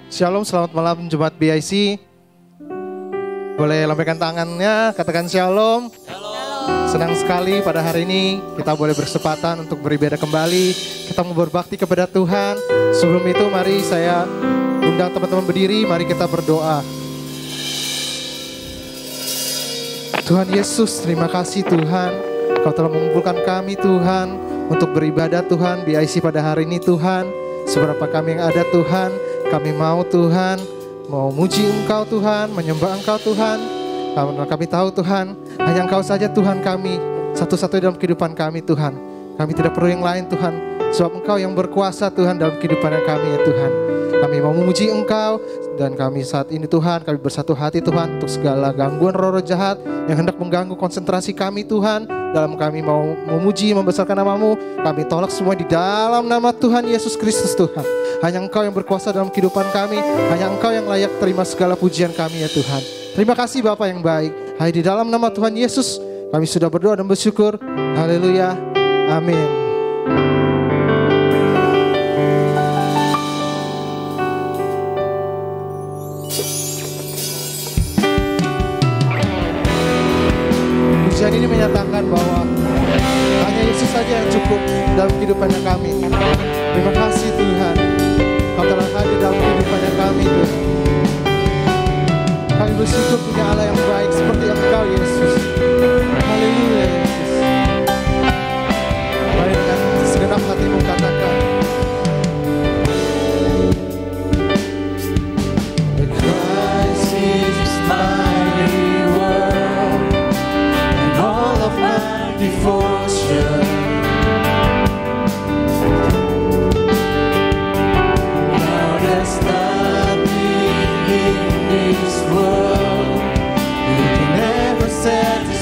Shalom, selamat malam Jemaat BIC. Boleh lambaikan tangannya, katakan shalom. Senang sekali pada hari ini kita boleh bersempatan untuk beribadah kembali. Kita mau berbakti kepada Tuhan. Sebelum itu mari saya undang teman-teman berdiri, mari kita berdoa. Tuhan Yesus, terima kasih Tuhan. Kau telah mengumpulkan kami Tuhan untuk beribadah Tuhan BIC pada hari ini Tuhan. Seberapa kami yang ada Tuhan, kami mau Tuhan, mau muji Engkau Tuhan, menyembah Engkau Tuhan. Karena kami tahu Tuhan, hanya Engkau saja Tuhan kami, satu-satunya dalam kehidupan kami Tuhan. Kami tidak perlu yang lain Tuhan, sebab Engkau yang berkuasa Tuhan dalam kehidupan kami ya Tuhan. Kami mau memuji Engkau, dan kami saat ini Tuhan, kami bersatu hati Tuhan untuk segala gangguan roh-roh jahat yang hendak mengganggu konsentrasi kami Tuhan. Dalam kami mau memuji, membesarkan nama-Mu, kami tolak semua di dalam nama Tuhan Yesus Kristus Tuhan. Hanya Engkau yang berkuasa dalam kehidupan kami, hanya Engkau yang layak terima segala pujian kami ya Tuhan. Terima kasih Bapa yang baik. Hai di dalam nama Tuhan Yesus, kami sudah berdoa dan bersyukur. Haleluya. Amin. Pujian ini menyatakan bahwa hanya Yesus saja yang cukup dalam kehidupannya kami. Terima kasih Tuhan, Kau telah hadir dalam kehidupannya kami Tuhan. Kami bersyukur punya Allah yang baik seperti Engkau Yesus. Haleluya Yesus. Mari dengan segenap hatimu katakan, Christ is my reward and all of my devotion. Now there's nothing in this world you can never satisfy.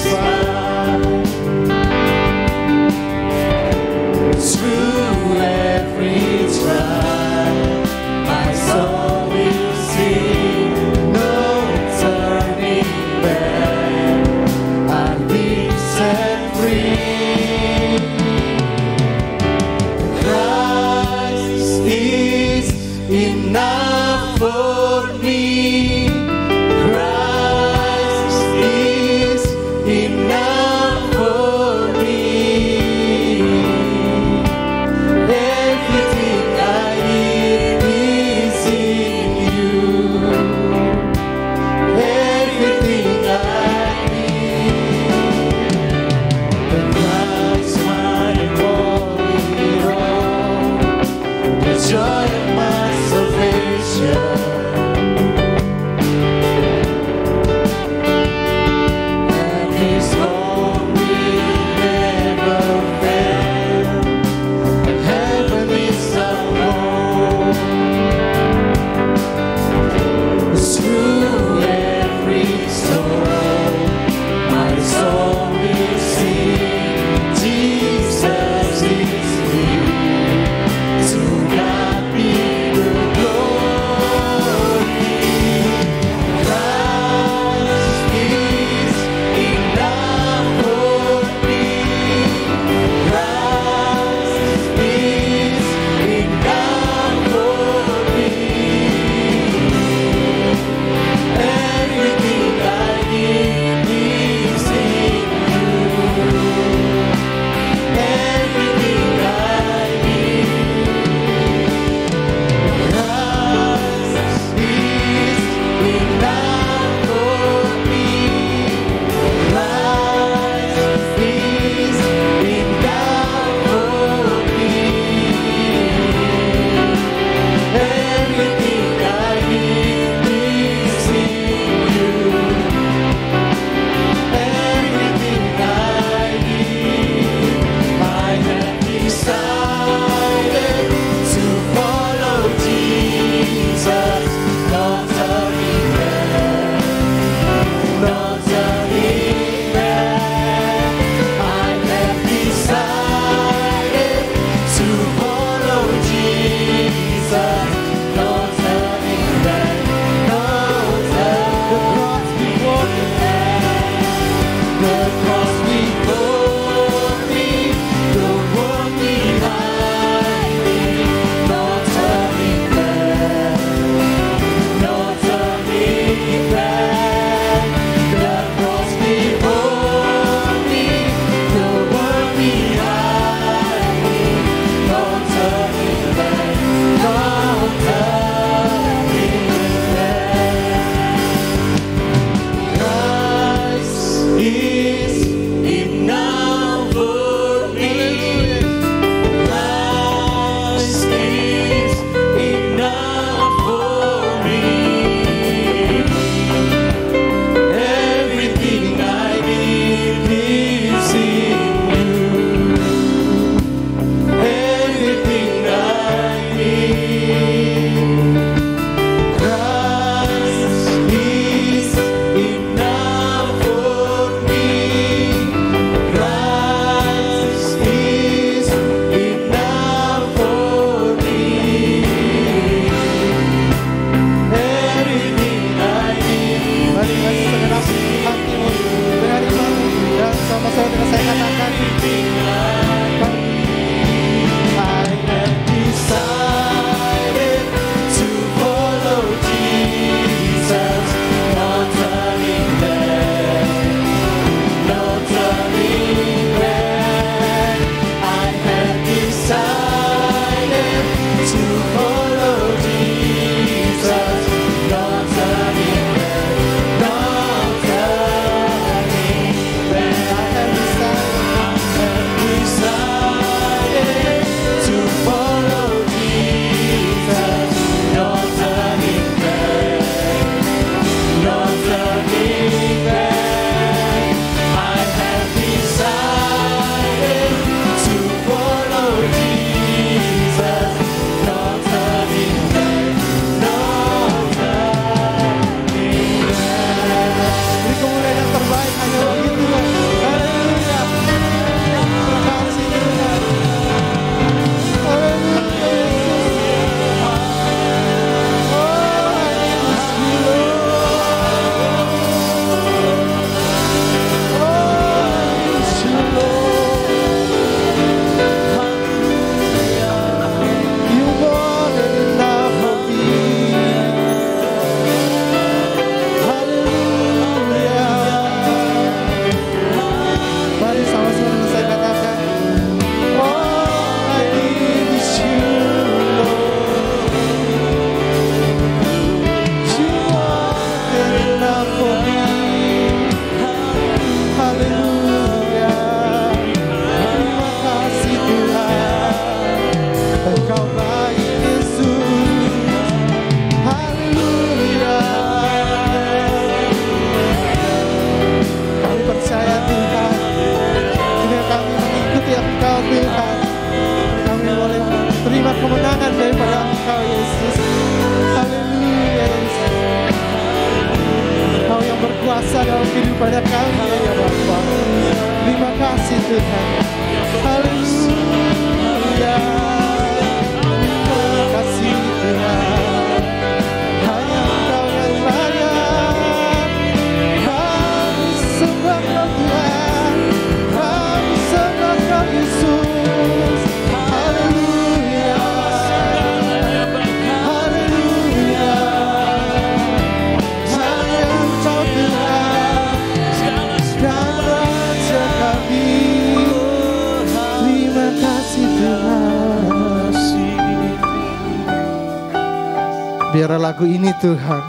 Biarlah lagu ini Tuhan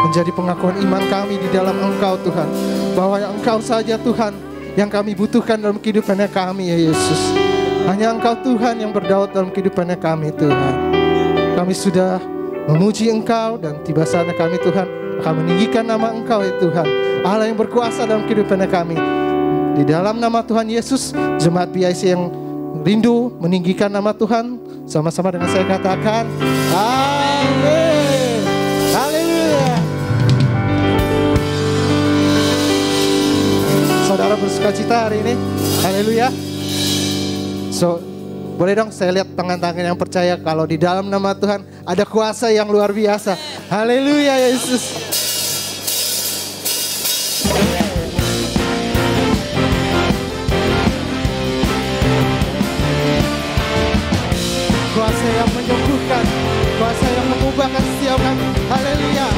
menjadi pengakuan iman kami di dalam Engkau Tuhan, bahwa Engkau saja Tuhan yang kami butuhkan dalam kehidupannya kami ya Yesus. Hanya Engkau Tuhan yang berdaud dalam kehidupannya kami Tuhan. Kami sudah memuji Engkau dan tiba saatnya kami Tuhan akan meninggikan nama Engkau ya Tuhan, Allah yang berkuasa dalam kehidupannya kami. Di dalam nama Tuhan Yesus, jemaat BIC yang rindu meninggikan nama Tuhan, sama-sama dengan saya katakan amin. Haleluya. Saudara bersukacita hari ini. Haleluya. So, boleh dong saya lihat tangan-tangan yang percaya kalau di dalam nama Tuhan ada kuasa yang luar biasa. Haleluya Yesus. Kuasa yang menyembuhkan, kuasa yang mengubahkan setiap kami. Haleluya.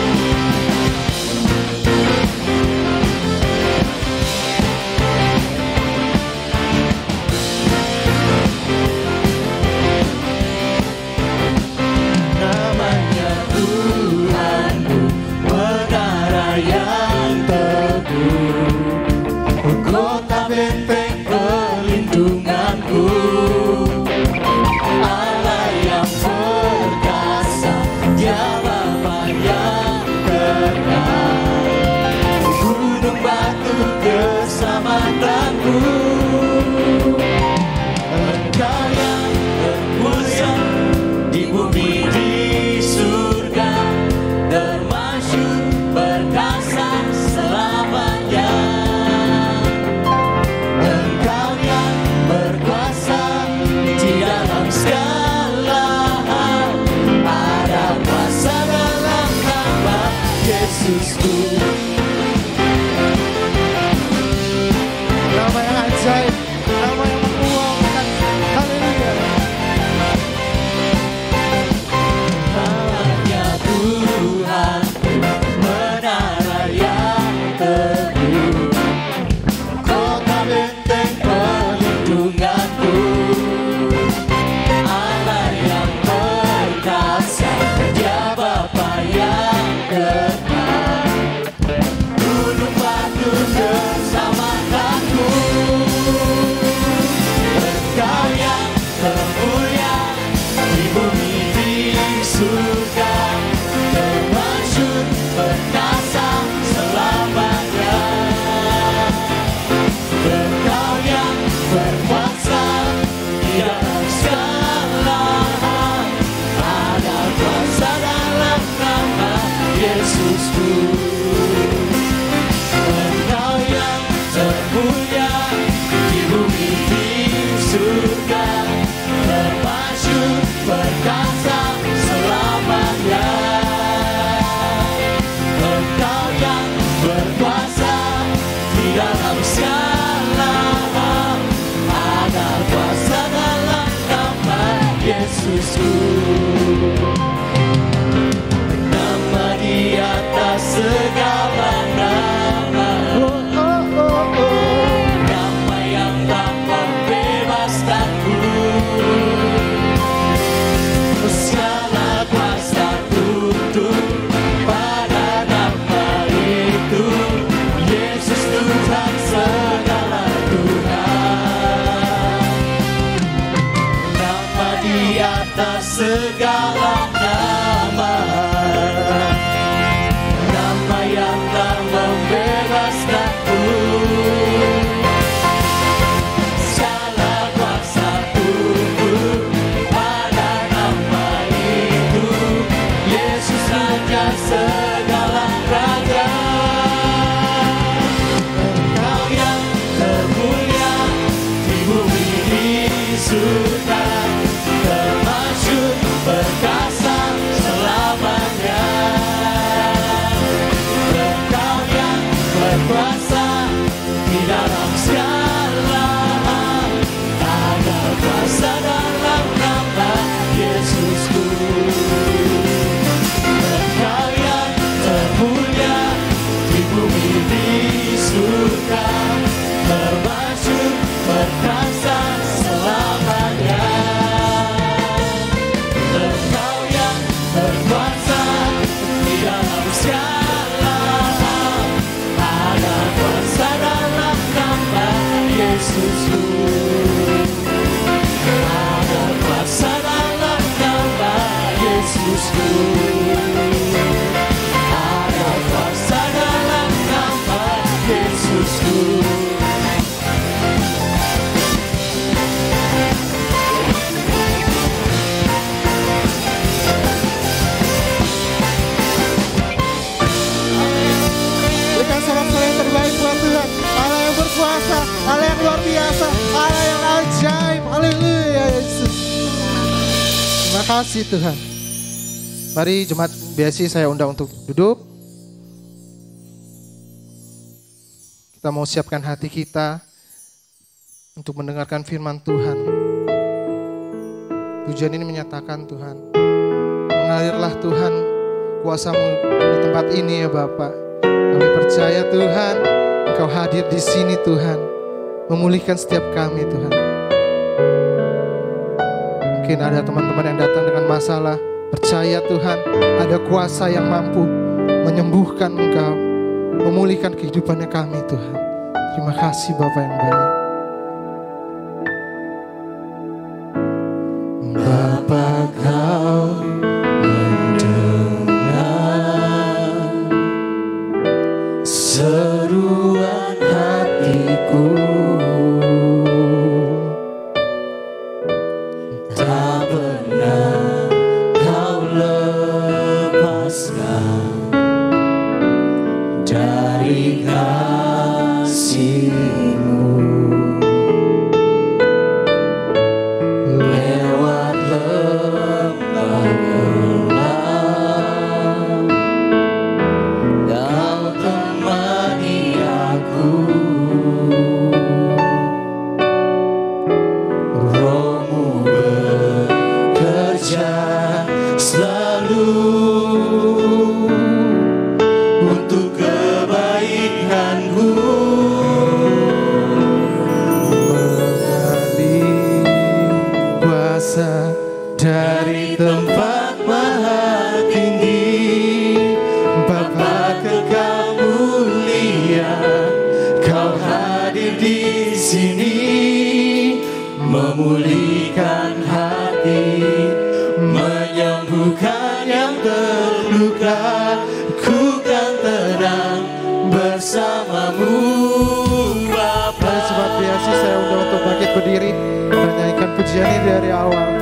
Namanya Tuhanku, menara yang teguh, kota benteng perlindunganku. Allah yang perkasa, Dia Bapa Yesusku. Nama di atas segala nama, nama yang tak membebaskanku. Segala kuasa tunduk pada nama itu, Yesus Tuhan segala Tuhan. Nama di atas segala nama, nama yang tak membebaskanku. Segala kuasa tunduk pada nama itu, Yesus Raja segala raja. Engkau yang termulia di bumi di surga, termasyhur perkasa selamanya. Engkau yang berkuasa di dalam segala hal, ada kuasa dalam nama Yesusku. Engkau yang termulia di bumi di surga, termasyhur perkasa selamanya. Engkau yang berkuasa di dalam segala hal, ada kuasa dalam nama Yesusku. Ada kuasa dalam nama Yesusku. Ada kuasa dalam nama Yesusku. Berikan sorak-sorai yang terbaik buat Tuhan. Allah yang berkuasa, Allah yang luar biasa, Allah yang ajaib. Haleluya Yesus. Terima kasih Tuhan. Mari jemaat BSI saya undang untuk duduk. Kita mau siapkan hati kita untuk mendengarkan firman Tuhan. Pujian ini menyatakan Tuhan, mengalirlah Tuhan kuasa-Mu di tempat ini ya Bapak. Kami percaya Tuhan, Engkau hadir di sini Tuhan, memulihkan setiap kami Tuhan. Mungkin ada teman-teman yang datang dengan masalah, percaya Tuhan, ada kuasa yang mampu menyembuhkan Engkau, memulihkan kehidupannya kami Tuhan. Terima kasih Bapa yang baik. Bapa Kau mendengar seruan hatiku, tak pernah Kau lepaskan dari kasih-Mu. Lewat lembah gelap, Kau temani aku. Roh-Mu bekerja selalu untuk kebaikanku. Mengalir kuasa Dari tempat maha tinggi, Bapa kekal mulia, Kau hadir di sini, memulihkan hati, menyembuhkan yang terluka. Ku kan tenang bersama-Mu, Bapa. Mari sobat BSI saya undang untuk bangkit berdiri dan nyanyikan pujian ini dari awal.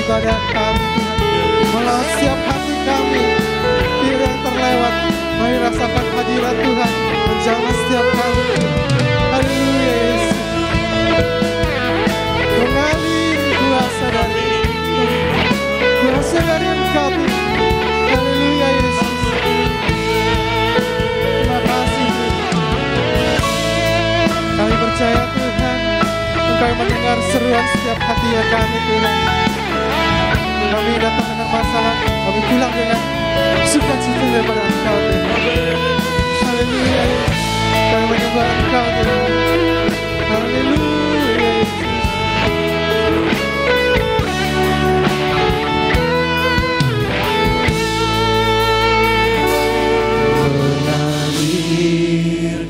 ibadah kami Tuhan. Melawat setiap hati kami tidak yang terlewat. Mari rasakan hadirat Tuhan menjamah setiap kami. Haleluya Yesus. Mengalir kuasa dari Engkau Tuhan. Haleluya Yesus. Terima kasih Tuhan. Kami percaya Tuhan, Engkau yang mendengar seruan setiap hati kami Tuhan. Kami datang dengan masalah, kami pulang dengan sukacita daripada Engkau Tuhan. Haleluya Yesus. Kami menyembah Engkau Tuhan. Haleluya Yesus.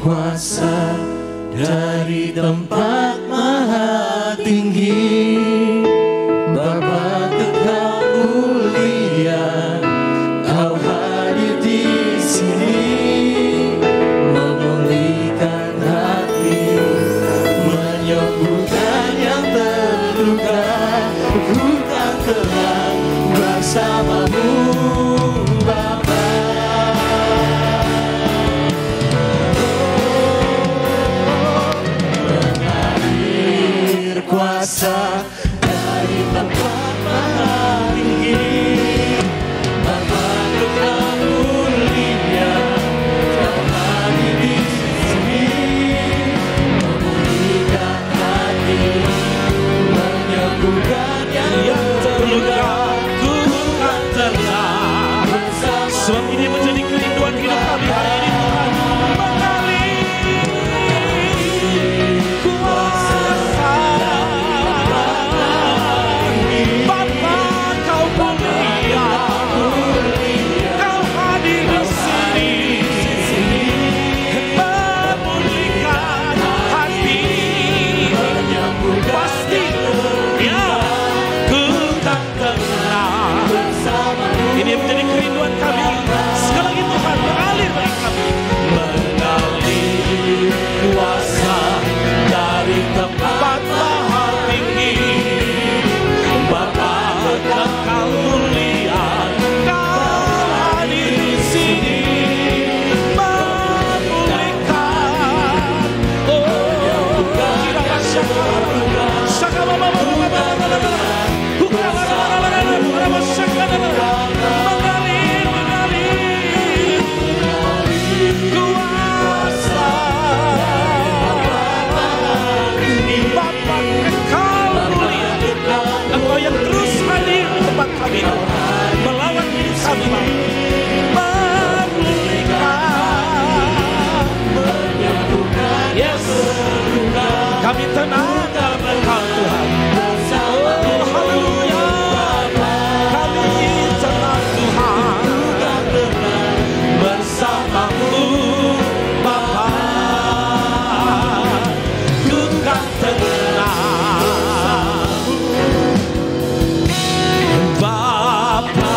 Kuasa dari tempat maha tinggi, Bapa Kekal mulia, Kau hadir di sini, memulihkan hati, menyembuhkan yang terluka. Ku kan tenang bersamamu, Bapa. Kuasa dari tempat maha tinggi, Bapa Kekal mulia, Kau hadir di sini, memulihkan hati, menyembuhkan yang terluka. Ku kan tenang bersama. Sebab ini menjadi kerinduan hidup kami hari ini Tuhan. Melawan hidup kami, memulihkan, menyembuhkan. Yes, kami tenang dalam Engkau Tuhan. Oh haleluya, kami tenang Tuhan bersamamu Bapa. Ku kan tenang Bapa.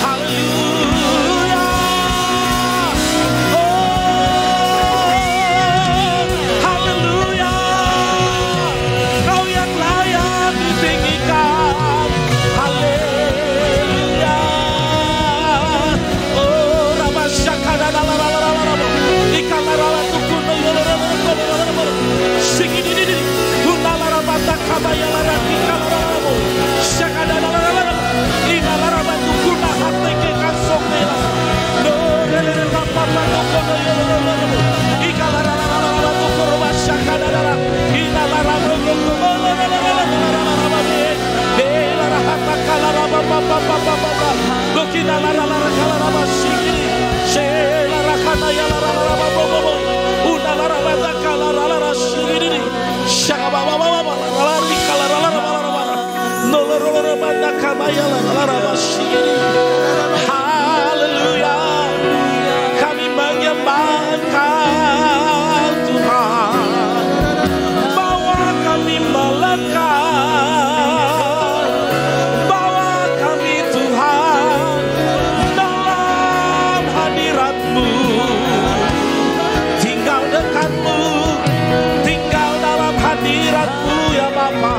Haleluya. Oh haleluya. Kau yang layak ditinggikan. Haleluya. Oh rabasyakada lalalalalalala. Ikalarala tukuna yalalalalalala. Singidididi. Kunalarabata kabayala. Haleluya, kami menyembah Engkau Tuhan, bawa kami melekat, bawa kami Tuhan dalam hadirat-Mu, tinggal dekat-Mu, tinggal dalam hadirat-Mu ya Bapa.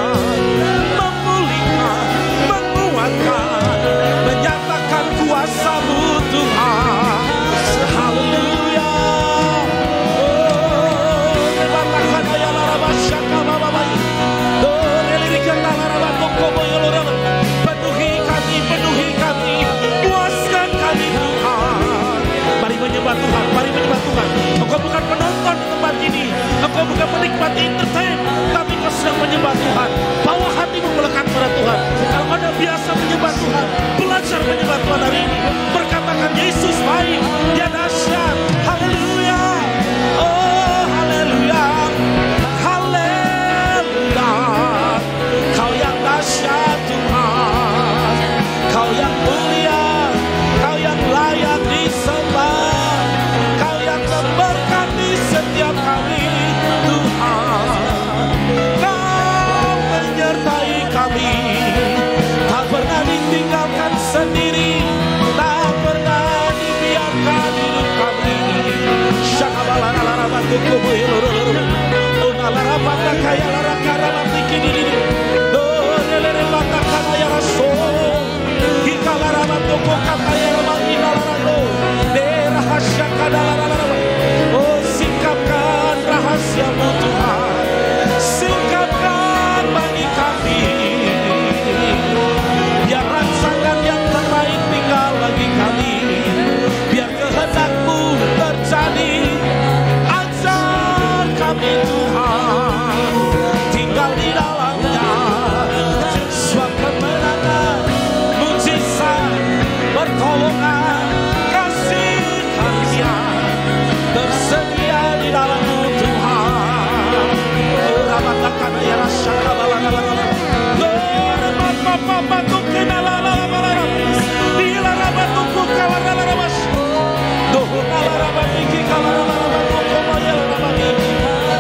Oh, singkapkan rahasiamu Tuhan, singkapkan bagi kami, biar rangsangan yang terbaik tinggal bagi kami, biar kehendak-Mu terjadi. Ajar kami Tuhan, tinggal di dalamnya, sebab kemenangan, mujizat, pertolongan, kasih karunia tersedia di dalam-Mu Tuhan. Rabatakan ya rasyaka balala, rabatuku nalala, dila rabatuku kawarala rabas, dohunala rabatiki kawarala rabatuku mayala rabani,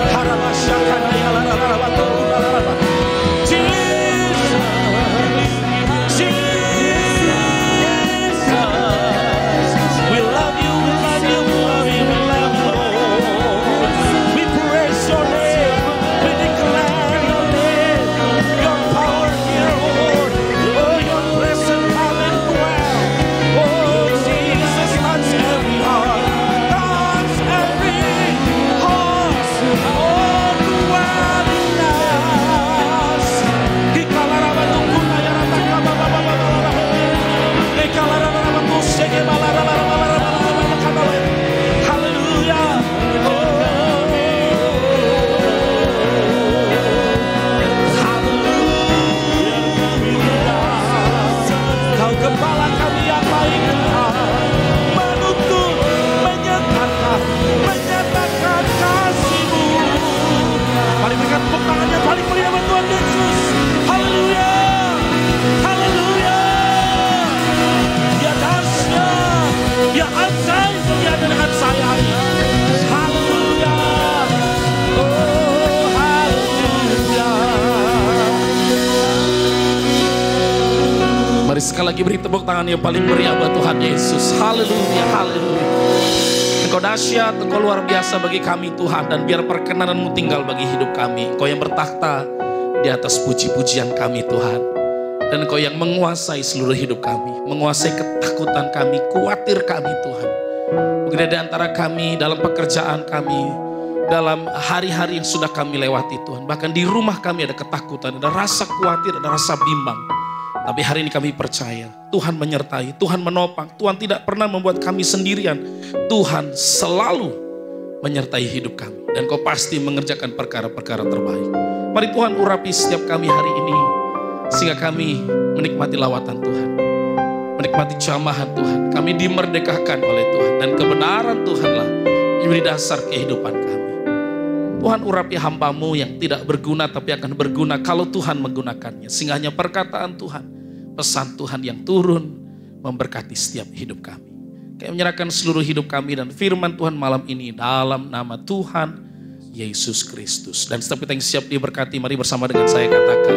harabasyaka nayala rabatuku nalala rabat. Sekali lagi beri tepuk tangan yang paling meriah buat Tuhan Yesus. Haleluya, haleluya. Engkau dahsyat, Engkau luar biasa bagi kami Tuhan. Dan biar perkenanan-Mu tinggal bagi hidup kami. Engkau yang bertakhta di atas puji-pujian kami Tuhan. Dan Engkau yang menguasai seluruh hidup kami. Menguasai ketakutan kami, khawatir kami Tuhan. Mungkin ada antara kami dalam pekerjaan kami, dalam hari-hari yang sudah kami lewati Tuhan. Bahkan di rumah kami ada ketakutan, ada rasa khawatir, ada rasa bimbang. Tapi hari ini kami percaya Tuhan menyertai, Tuhan menopang, Tuhan tidak pernah membuat kami sendirian. Tuhan selalu menyertai hidup kami. Dan Kau pasti mengerjakan perkara-perkara terbaik. Mari Tuhan urapi setiap kami hari ini, sehingga kami menikmati lawatan Tuhan, menikmati jamahan Tuhan. Kami dimerdekakan oleh Tuhan, dan kebenaran Tuhanlah menjadi dasar kehidupan kami. Tuhan urapi hamba-Mu yang tidak berguna tapi akan berguna kalau Tuhan menggunakannya. Sehingga hanya perkataan Tuhan, pesan Tuhan yang turun memberkati setiap hidup kami. Kami menyerahkan seluruh hidup kami dan firman Tuhan malam ini dalam nama Tuhan Yesus Kristus. Dan setiap kita yang siap diberkati, mari bersama dengan saya katakan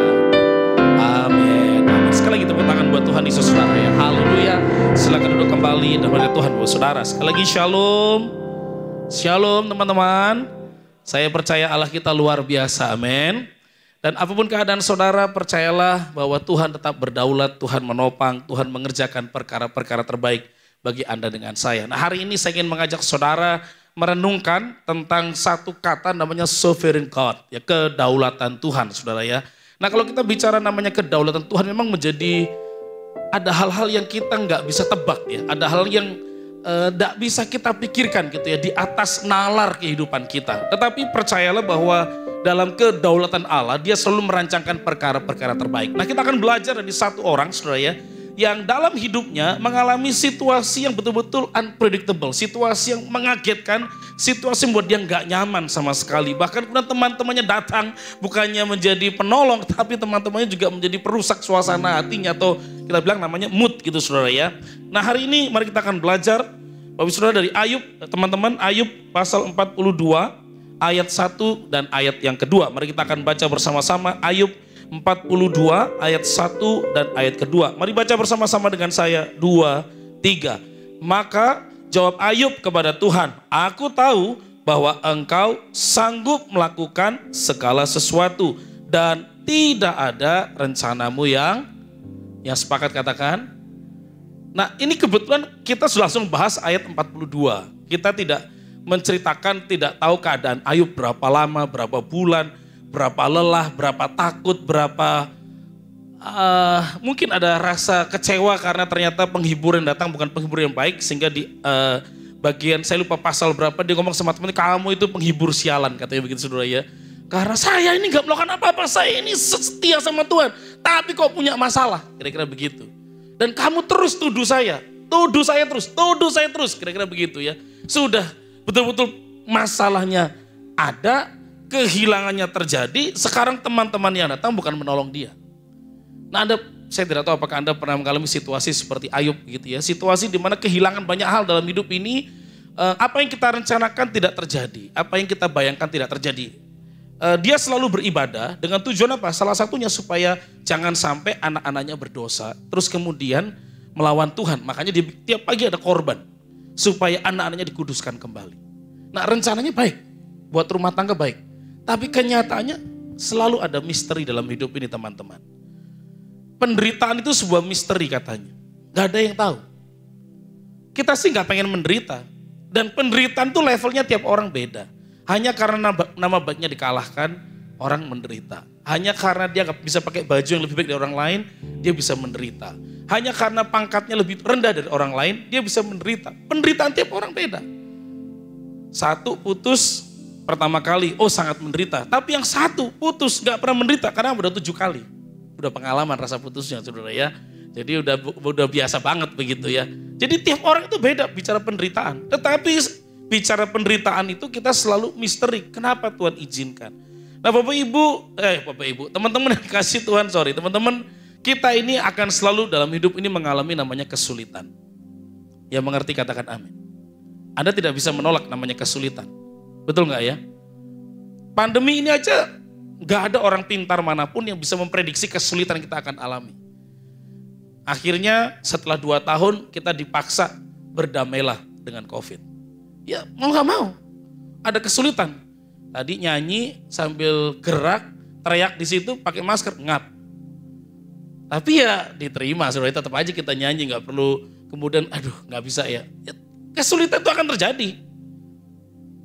amin. Amin. Sekali lagi tepuk tangan buat Tuhan Yesus saudara ya. Haleluya. Silakan duduk kembali dan mari Tuhan buat saudara. Sekali lagi shalom. Shalom teman-teman. Saya percaya Allah kita luar biasa, amin. Dan apapun keadaan saudara, percayalah bahwa Tuhan tetap berdaulat, Tuhan menopang, Tuhan mengerjakan perkara-perkara terbaik bagi Anda dengan saya. Nah hari ini saya ingin mengajak saudara merenungkan tentang satu kata namanya sovereign God, ya kedaulatan Tuhan saudara ya. Nah kalau kita bicara namanya kedaulatan Tuhan memang menjadi ada hal-hal yang kita nggak bisa tebak ya, ada hal yang tidak bisa kita pikirkan gitu ya di atas nalar kehidupan kita. Tetapi percayalah bahwa dalam kedaulatan Allah dia selalu merancangkan perkara-perkara terbaik. Nah kita akan belajar dari satu orang saudara ya, yang dalam hidupnya mengalami situasi yang betul-betul unpredictable, situasi yang mengagetkan, situasi yang membuat dia nggak nyaman sama sekali. Bahkan kemudian teman-temannya datang bukannya menjadi penolong, tapi teman-temannya juga menjadi perusak suasana hatinya, atau kita bilang namanya mood gitu saudara ya. Nah hari ini mari kita akan belajar Bapak saudara dari Ayub, teman-teman, Ayub pasal 42 ayat 1 dan ayat yang kedua. Mari kita akan baca bersama-sama Ayub 42 ayat 1 dan ayat kedua. Mari baca bersama-sama dengan saya, 2, 3. Maka jawab Ayub kepada Tuhan, aku tahu bahwa engkau sanggup melakukan segala sesuatu dan tidak ada rencanamu yang sepakat katakan. Nah ini kebetulan kita sudah langsung bahas ayat 42. Kita tidak menceritakan, tidak tahu keadaan Ayub berapa lama, berapa bulan, berapa lelah, berapa takut, berapa mungkin ada rasa kecewa karena ternyata penghibur yang datang bukan penghibur yang baik. Sehingga di bagian, saya lupa pasal berapa, dia ngomong sama teman, kamu itu penghibur sialan, katanya begitu saudara ya. Karena saya ini gak melakukan apa-apa, saya ini setia sama Tuhan. Tapi kok punya masalah, kira-kira begitu. Dan kamu terus tuduh saya terus, kira-kira begitu ya. Sudah betul-betul masalahnya ada, kehilangannya terjadi, sekarang teman-teman yang datang bukan menolong dia. Nah saya tidak tahu apakah Anda pernah mengalami situasi seperti Ayub gitu ya. Situasi di mana kehilangan banyak hal dalam hidup ini, apa yang kita rencanakan tidak terjadi, apa yang kita bayangkan tidak terjadi. Dia selalu beribadah dengan tujuan apa? Salah satunya supaya jangan sampai anak-anaknya berdosa, terus kemudian melawan Tuhan. Makanya dia tiap pagi ada korban, supaya anak-anaknya dikuduskan kembali. Nah rencananya baik, buat rumah tangga baik. Tapi kenyataannya selalu ada misteri dalam hidup ini teman-teman. Penderitaan itu sebuah misteri katanya. Gak ada yang tahu. Kita sih gak pengen menderita. Dan penderitaan itu levelnya tiap orang beda. Hanya karena nama baiknya dikalahkan, orang menderita. Hanya karena dia gak bisa pakai baju yang lebih baik dari orang lain, dia bisa menderita. Hanya karena pangkatnya lebih rendah dari orang lain, dia bisa menderita. Penderitaan tiap orang beda. Satu putus pertama kali, sangat menderita. Tapi yang satu putus gak pernah menderita, karena udah 7 kali. Udah pengalaman rasa putusnya saudara ya. Jadi udah biasa banget begitu ya. Jadi tiap orang itu beda bicara penderitaan. Tetapi bicara penderitaan itu kita selalu misteri. Kenapa Tuhan izinkan? Nah Bapak Ibu, teman-teman yang kasih Tuhan, teman-teman, kita ini akan selalu dalam hidup ini mengalami namanya kesulitan. Yang mengerti katakan amin. Anda tidak bisa menolak namanya kesulitan. Betul nggak ya? Pandemi ini aja gak ada orang pintar manapun yang bisa memprediksi kesulitan yang kita akan alami. Akhirnya setelah 2 tahun kita dipaksa berdamailah dengan COVID. Ya mau gak mau, ada kesulitan. Tadi nyanyi sambil gerak, teriak di situ pakai masker, ngap. Tapi ya diterima, saudara, tetap aja kita nyanyi, gak perlu kemudian gak bisa ya. Kesulitan itu akan terjadi.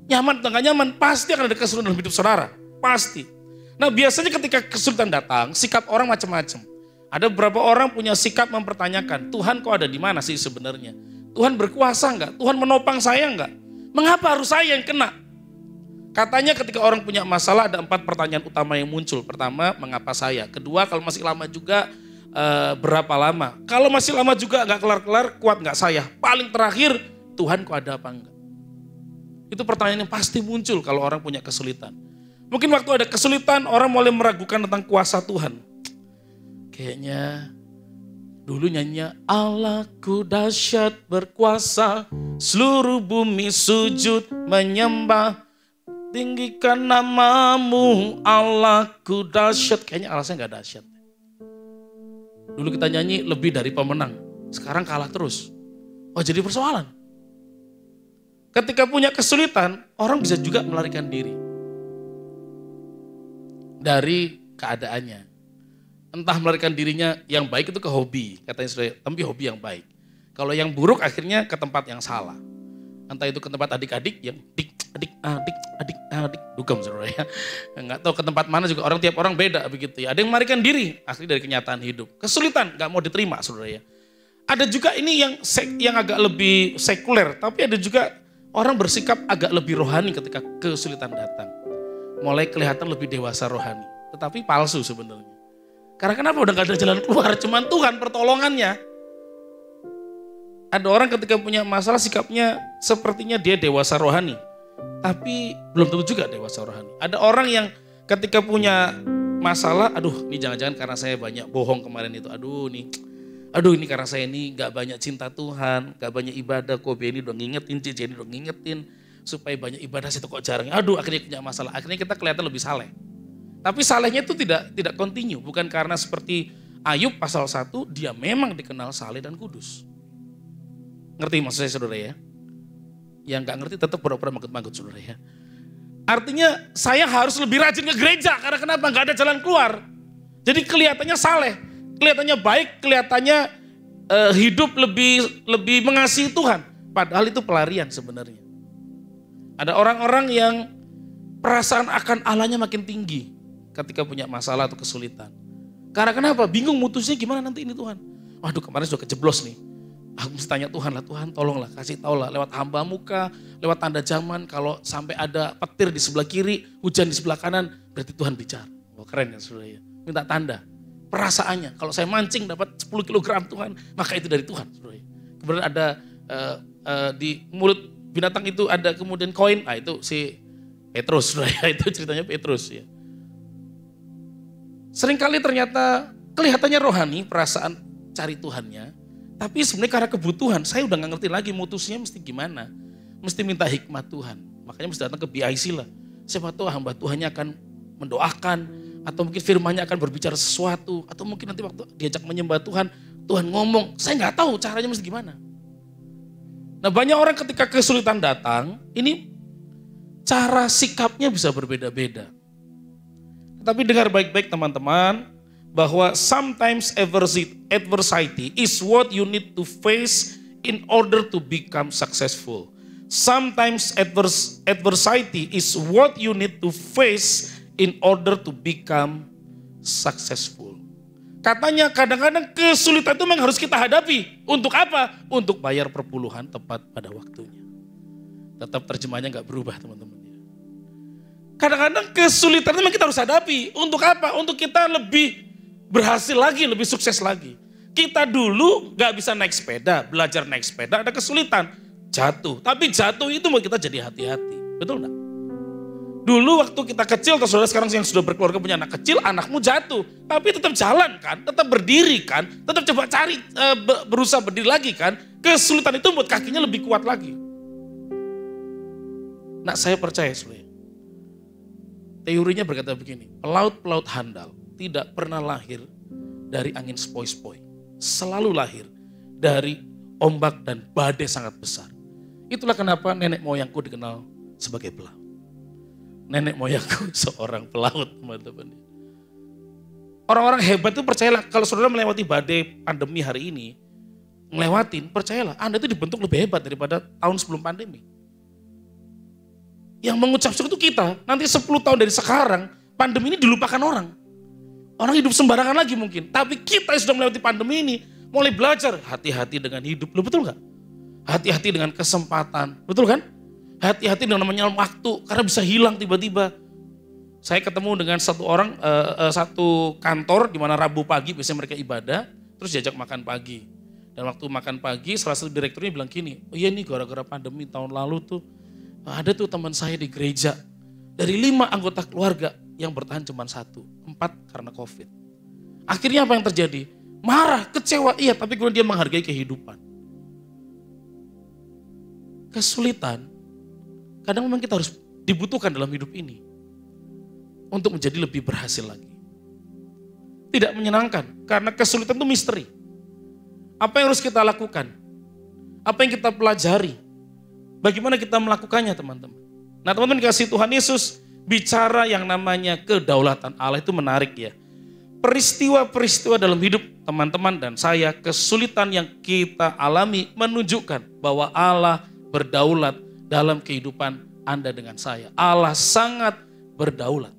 Nyaman atau gak nyaman, pasti akan ada kesulitan dalam hidup saudara, pasti. Nah biasanya ketika kesulitan datang, sikap orang macam-macam. Ada beberapa orang punya sikap mempertanyakan, Tuhan kok ada di mana sih sebenarnya? Tuhan berkuasa enggak? Tuhan menopang saya enggak? Mengapa harus saya yang kena? Katanya ketika orang punya masalah ada 4 pertanyaan utama yang muncul. Pertama, mengapa saya? Kedua, kalau masih lama juga berapa lama? Kalau masih lama juga enggak kelar-kelar, kuat enggak saya? Paling terakhir, Tuhan kok ada apa enggak? Itu pertanyaan yang pasti muncul kalau orang punya kesulitan. Mungkin waktu ada kesulitan, orang mulai meragukan tentang kuasa Tuhan. Kayaknya dulu nyanyinya, Allahku dahsyat berkuasa, seluruh bumi sujud menyembah, tinggikan namamu, Allahku dahsyat. Kayaknya alasannya gak dahsyat. Dulu kita nyanyi lebih dari pemenang, sekarang kalah terus. Jadi persoalan. Ketika punya kesulitan, orang bisa juga melarikan diri dari keadaannya. Entah melarikan dirinya yang baik itu ke hobi, katanya saudara, tapi hobi yang baik. Kalau yang buruk akhirnya ke tempat yang salah. Entah itu ke tempat adik-adik yang adik, dugem saudara ya. Enggak tahu ke tempat mana juga, tiap orang beda begitu ya. Ada yang melarikan diri asli dari kenyataan hidup. Kesulitan gak mau diterima saudara ya. Ada juga ini yang agak lebih sekuler, tapi ada juga orang bersikap agak lebih rohani ketika kesulitan datang. Mulai kelihatan lebih dewasa rohani. Tetapi palsu sebenarnya. Karena kenapa? Udah gak ada jalan keluar. Cuman Tuhan pertolongannya. Ada orang ketika punya masalah sikapnya sepertinya dia dewasa rohani. Tapi belum tentu juga dewasa rohani. Ada orang yang ketika punya masalah, ini jangan-jangan karena saya banyak bohong kemarin itu. Ini karena saya ini gak banyak cinta Tuhan. Gak banyak ibadah. Kobe ini udah ngingetin, Cici ini udah ngingetin. Supaya banyak ibadah situ kok jarang. Akhirnya punya masalah. Akhirnya kita kelihatan lebih saleh. Tapi salehnya itu tidak continue. Bukan karena seperti Ayub pasal 1, dia memang dikenal saleh dan kudus. Ngerti maksud saya saudara ya? Yang nggak ngerti tetap pura-pura manggut-manggut saudara ya. Artinya saya harus lebih rajin ke gereja karena kenapa? Nggak ada jalan keluar. Jadi kelihatannya saleh, kelihatannya baik, kelihatannya hidup lebih mengasihi Tuhan. Padahal itu pelarian sebenarnya. Ada orang-orang yang perasaan akan Allahnya makin tinggi ketika punya masalah atau kesulitan. Karena kenapa? Bingung mutusnya gimana nanti ini Tuhan. Waduh kemarin sudah kejeblos nih. Aku mesti tanya Tuhan lah, Tuhan tolonglah, kasih tau lah lewat hamba-Mu kah, lewat tanda zaman, kalau sampai ada petir di sebelah kiri, hujan di sebelah kanan, berarti Tuhan bicara. Oh keren ya saudara ya, minta tanda. Perasaannya, kalau saya mancing dapat 10 kilogram Tuhan, maka itu dari Tuhan. Saudara. Kemudian ada di mulut binatang itu ada kemudian koin, itu si Petrus, saudara. Itu ceritanya Petrus ya. Seringkali ternyata kelihatannya rohani, perasaan cari Tuhannya, tapi sebenarnya karena kebutuhan, saya udah gak ngerti lagi mutusnya mesti gimana. Mesti minta hikmat Tuhan. Makanya mesti datang ke BIC lah. Siapa tahu hamba Tuhannya akan mendoakan, atau mungkin firman-Nya akan berbicara sesuatu, atau mungkin nanti waktu diajak menyembah Tuhan, Tuhan ngomong, saya gak tahu caranya mesti gimana. Nah banyak orang ketika kesulitan datang, ini cara sikapnya bisa berbeda-beda. Tapi dengar baik-baik teman-teman, bahwa sometimes adversity is what you need to face in order to become successful. Sometimes adversity is what you need to face in order to become successful. Katanya kadang-kadang kesulitan itu memang harus kita hadapi. Untuk apa? Untuk bayar perpuluhan tepat pada waktunya. Tetap terjemahnya gak berubah teman-teman. Kadang-kadang kesulitan itu memang kita harus hadapi. Untuk apa? Untuk kita lebih berhasil lagi, lebih sukses lagi. Kita dulu gak bisa naik sepeda, belajar naik sepeda, ada kesulitan, jatuh. Tapi jatuh itu mau kita jadi hati-hati, betul gak? Dulu waktu kita kecil, atau saudara sekarang yang sudah berkeluarga punya anak kecil, anakmu jatuh. Tapi tetap jalan kan, tetap berdiri kan, tetap coba cari, berusaha berdiri lagi kan. Kesulitan itu buat kakinya lebih kuat lagi. Nah saya percaya saudara. Teorinya berkata begini, pelaut-pelaut handal tidak pernah lahir dari angin sepoi-sepoi. Selalu lahir dari ombak dan badai sangat besar. Itulah kenapa nenek moyangku dikenal sebagai pelaut. Nenek moyangku seorang pelaut, teman-teman. Orang-orang hebat itu percayalah, kalau saudara melewati badai pandemi hari ini, ngelewatin, percayalah, Anda itu dibentuk lebih hebat daripada tahun sebelum pandemi. Yang mengucap syukur itu kita, nanti 10 tahun dari sekarang, pandemi ini dilupakan orang. Orang hidup sembarangan lagi mungkin. Tapi kita yang sudah melewati pandemi ini, mulai belajar hati-hati dengan hidup. Loh, betul gak? Hati-hati dengan kesempatan. Betul kan? Hati-hati dengan namanya waktu. Karena bisa hilang tiba-tiba. Saya ketemu dengan satu orang, satu kantor di mana Rabu pagi biasanya mereka ibadah. Terus diajak makan pagi. Dan waktu makan pagi salah satu direkturnya bilang gini, oh iya nih gara-gara pandemi tahun lalu tuh, ada tuh teman saya di gereja. Dari 5 anggota keluarga, yang bertahan cuma 1, 4 karena COVID. Akhirnya apa yang terjadi? Marah, kecewa, iya, tapi kemudian dia menghargai kehidupan. Kesulitan, kadang memang kita harus dibutuhkan dalam hidup ini. Untuk menjadi lebih berhasil lagi. Tidak menyenangkan, karena kesulitan itu misteri. Apa yang harus kita lakukan? Apa yang kita pelajari? Bagaimana kita melakukannya teman-teman? Nah teman-teman kasih Tuhan Yesus, bicara yang namanya kedaulatan Allah itu menarik ya. Peristiwa-peristiwa dalam hidup teman-teman dan saya, kesulitan yang kita alami menunjukkan bahwa Allah berdaulat dalam kehidupan Anda dengan saya. Allah sangat berdaulat.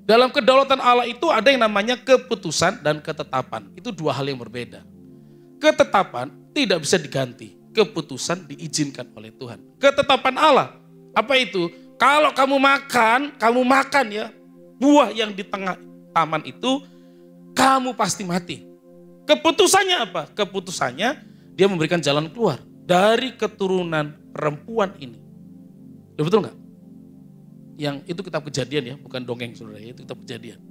Dalam kedaulatan Allah itu ada yang namanya keputusan dan ketetapan. Itu 2 hal yang berbeda. Ketetapan tidak bisa diganti. Keputusan diizinkan oleh Tuhan. Ketetapan Allah, apa itu? Kalau kamu makan ya, buah yang di tengah taman itu, kamu pasti mati. Keputusannya apa? Keputusannya dia memberikan jalan keluar dari keturunan perempuan ini. Betul nggak? Yang itu kitab Kejadian ya, bukan dongeng saudara, itu kitab Kejadian.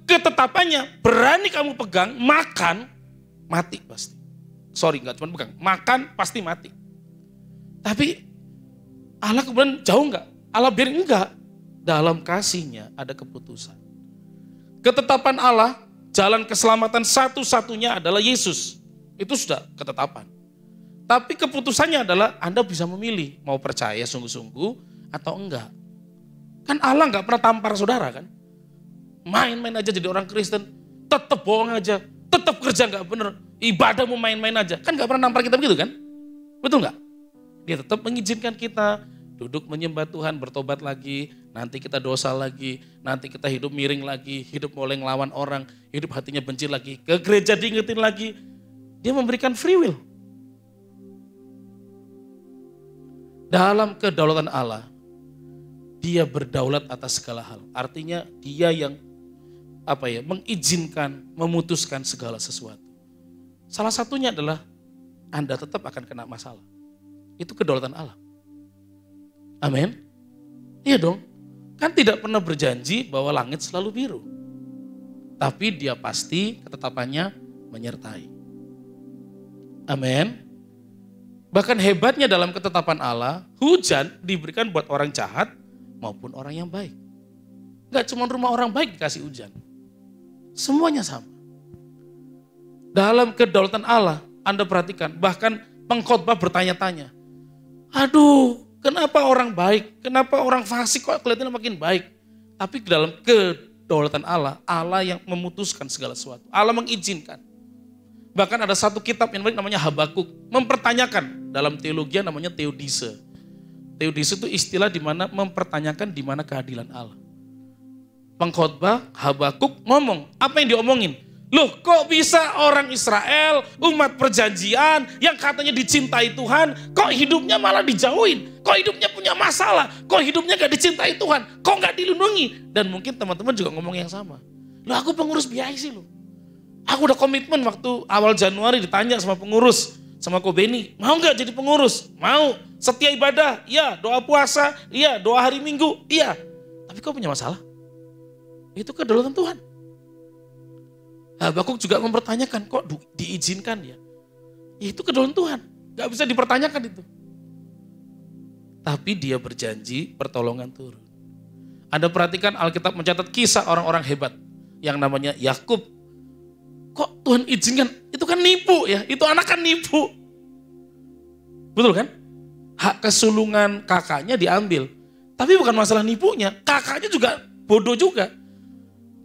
Ketetapannya, berani kamu pegang, makan, mati pasti. Sorry, nggak cuma pegang, makan pasti mati. Tapi Allah kemudian jauh nggak? Allah biarin enggak. Dalam kasihnya ada keputusan. Ketetapan Allah, jalan keselamatan satu-satunya adalah Yesus. Itu sudah ketetapan. Tapi keputusannya adalah Anda bisa memilih mau percaya sungguh-sungguh atau enggak. Kan Allah nggak pernah tampar saudara kan. Main-main aja jadi orang Kristen, tetap bohong aja, tetap kerja nggak bener, ibadah mau main-main aja. Kan nggak pernah nampar kita begitu kan? Betul nggak? Dia tetap mengizinkan kita duduk menyembah Tuhan, bertobat lagi, nanti kita dosa lagi, nanti kita hidup miring lagi, hidup mulai ngelawan orang, hidup hatinya benci lagi, ke gereja diingetin lagi. Dia memberikan free will. Dalam kedaulatan Allah, dia berdaulat atas segala hal. Artinya dia yang mengizinkan, memutuskan segala sesuatu. Salah satunya adalah Anda tetap akan kena masalah. Itu kedaulatan Allah. Amin. Iya dong. Kan tidak pernah berjanji bahwa langit selalu biru. Tapi dia pasti ketetapannya menyertai. Amin. Bahkan hebatnya dalam ketetapan Allah, hujan diberikan buat orang jahat maupun orang yang baik. Enggak cuma rumah orang baik dikasih hujan. Semuanya sama. Dalam kedaulatan Allah, Anda perhatikan, bahkan pengkhotbah bertanya-tanya, aduh, kenapa orang baik, kenapa orang fasik kok kelihatannya makin baik. Tapi dalam kedaulatan Allah, Allah yang memutuskan segala sesuatu. Allah mengizinkan. Bahkan ada satu kitab yang namanya Habakuk, mempertanyakan, dalam teologi namanya teodise. Teodise itu istilah di mana mempertanyakan di mana keadilan Allah. Pengkhotbah Habakuk ngomong, apa yang diomongin? Loh, kok bisa orang Israel, umat perjanjian yang katanya dicintai Tuhan, kok hidupnya malah dijauhin? Kok hidupnya punya masalah? Kok hidupnya gak dicintai Tuhan? Kok gak dilindungi? Dan mungkin teman-teman juga ngomong yang sama. Loh, aku pengurus BIC loh. Aku udah komitmen waktu awal Januari ditanya sama pengurus, sama Ko Beni, mau gak jadi pengurus? Mau. Setia ibadah? Iya. Doa puasa? Iya. Doa hari Minggu? Iya. Tapi kok punya masalah? Itu kedaulatan Tuhan. Habakuk juga mempertanyakan, kok diizinkan ya? Itu kedaulatan Tuhan. Gak bisa dipertanyakan itu. Tapi dia berjanji pertolongan turun. Anda perhatikan Alkitab mencatat kisah orang-orang hebat yang namanya Yakub. Kok Tuhan izinkan? Itu kan nipu ya, itu anak kan nipu. Betul kan? Hak kesulungan kakaknya diambil. Tapi bukan masalah nipunya, kakaknya juga bodoh juga.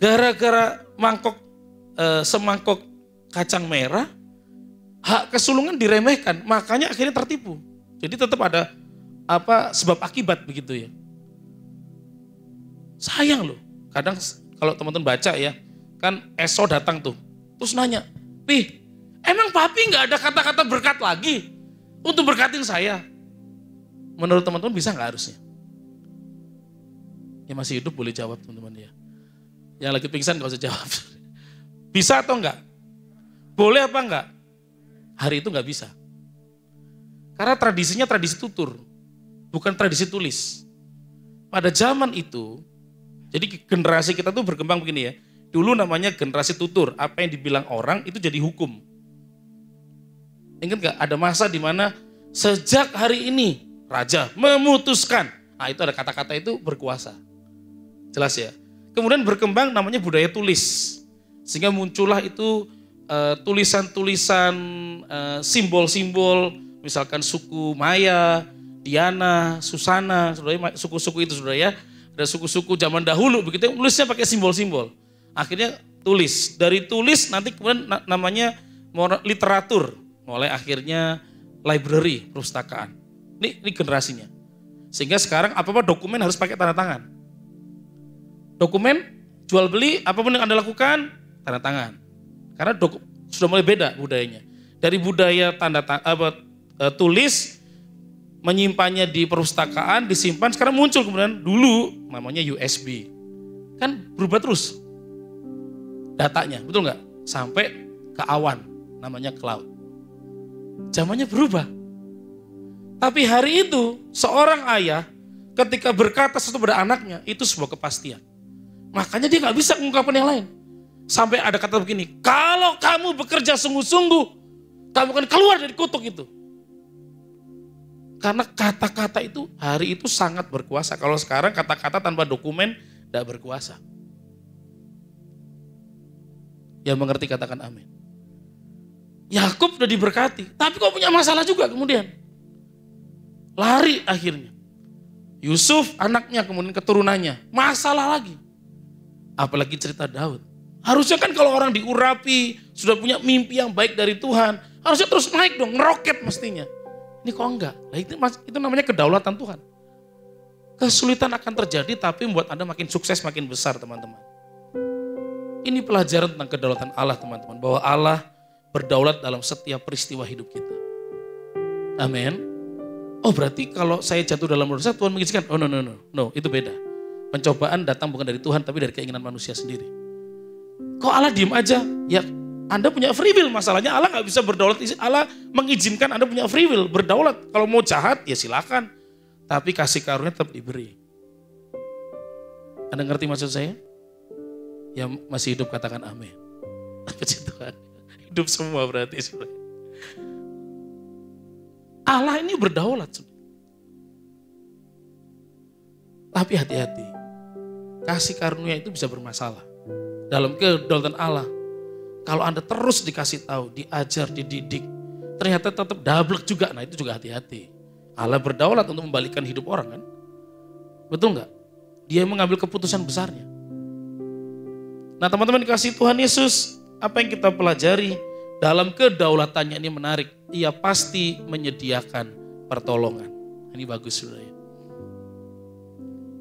Gara-gara semangkok kacang merah, hak kesulungan diremehkan, makanya akhirnya tertipu. Jadi tetap ada sebab akibat begitu ya. Sayang loh, kadang kalau teman-teman baca ya, kan Esau datang tuh. Terus nanya, Pi, emang papi gak ada kata-kata berkat lagi untuk berkatin saya? Menurut teman-teman bisa gak harusnya? Yang masih hidup boleh jawab teman-teman ya. Yang lagi pingsan gak usah jawab. Bisa atau enggak? Boleh apa enggak? Hari itu gak bisa. Karena tradisinya tradisi tutur, bukan tradisi tulis. Pada zaman itu, jadi generasi kita tuh berkembang begini ya. Dulu namanya generasi tutur, apa yang dibilang orang itu jadi hukum. Ingat gak? Ada masa di mana sejak hari ini raja memutuskan. Nah itu ada kata-kata itu berkuasa. Jelas ya. Kemudian berkembang namanya budaya tulis. Sehingga muncullah itu tulisan-tulisan simbol-simbol. Misalkan suku Maya, Diana, Susana, suku-suku itu saudara ya. Ada suku-suku zaman dahulu begitu, tulisnya pakai simbol-simbol. Akhirnya tulis, dari tulis nanti kemudian namanya literatur, mulai akhirnya library, perpustakaan. Ini generasinya. Sehingga sekarang apa-apa dokumen harus pakai tanda tangan. Dokumen, jual beli, apapun yang Anda lakukan, tanda tangan. Karena sudah mulai beda budayanya. Dari budaya tulis, menyimpannya di perpustakaan, disimpan, sekarang muncul kemudian dulu namanya USB. Kan berubah terus datanya, betul nggak? Sampai ke awan, namanya cloud. Zamannya berubah. Tapi hari itu, seorang ayah ketika berkata sesuatu pada anaknya, itu sebuah kepastian. Makanya dia nggak bisa mengungkapkan yang lain. Sampai ada kata begini, kalau kamu bekerja sungguh-sungguh, kamu akan keluar dari kutuk itu. Karena kata-kata itu hari itu sangat berkuasa. Kalau sekarang kata-kata tanpa dokumen tidak berkuasa. Yang mengerti katakan amin. Yakub udah diberkati, tapi kok punya masalah juga kemudian. Lari akhirnya. Yusuf anaknya, kemudian keturunannya, masalah lagi. Apalagi cerita Daud. Harusnya kan kalau orang diurapi, sudah punya mimpi yang baik dari Tuhan, harusnya terus naik dong, ngeroket mestinya. Ini kok enggak? Nah, itu namanya kedaulatan Tuhan. Kesulitan akan terjadi tapi membuat Anda makin sukses, makin besar teman-teman. Ini pelajaran tentang kedaulatan Allah teman-teman. Bahwa Allah berdaulat dalam setiap peristiwa hidup kita. Amin. Oh berarti kalau saya jatuh dalam dosa Tuhan mengizinkan. Oh no, itu beda. Pencobaan datang bukan dari Tuhan tapi dari keinginan manusia sendiri. Kok Allah diem aja? Ya Anda punya free will, masalahnya Allah gak bisa berdaulat. Allah mengizinkan Anda punya free will, berdaulat. Kalau mau jahat ya silakan. Tapi kasih karunia tetap diberi. Anda ngerti maksud saya? Yang masih hidup katakan amin. Puji Tuhan. Hidup semua berarti. Allah ini berdaulat. Tapi hati-hati. Kasih karunia itu bisa bermasalah. Dalam kedaulatan Allah. Kalau Anda terus dikasih tahu, diajar, dididik. Ternyata tetap dablek juga. Nah itu juga hati-hati. Allah berdaulat untuk membalikkan hidup orang kan. Betul nggak? Dia mengambil keputusan besarnya. Nah teman-teman dikasih Tuhan Yesus. Apa yang kita pelajari dalam kedaulatannya ini menarik. Ia pasti menyediakan pertolongan. Ini bagus saudara ya.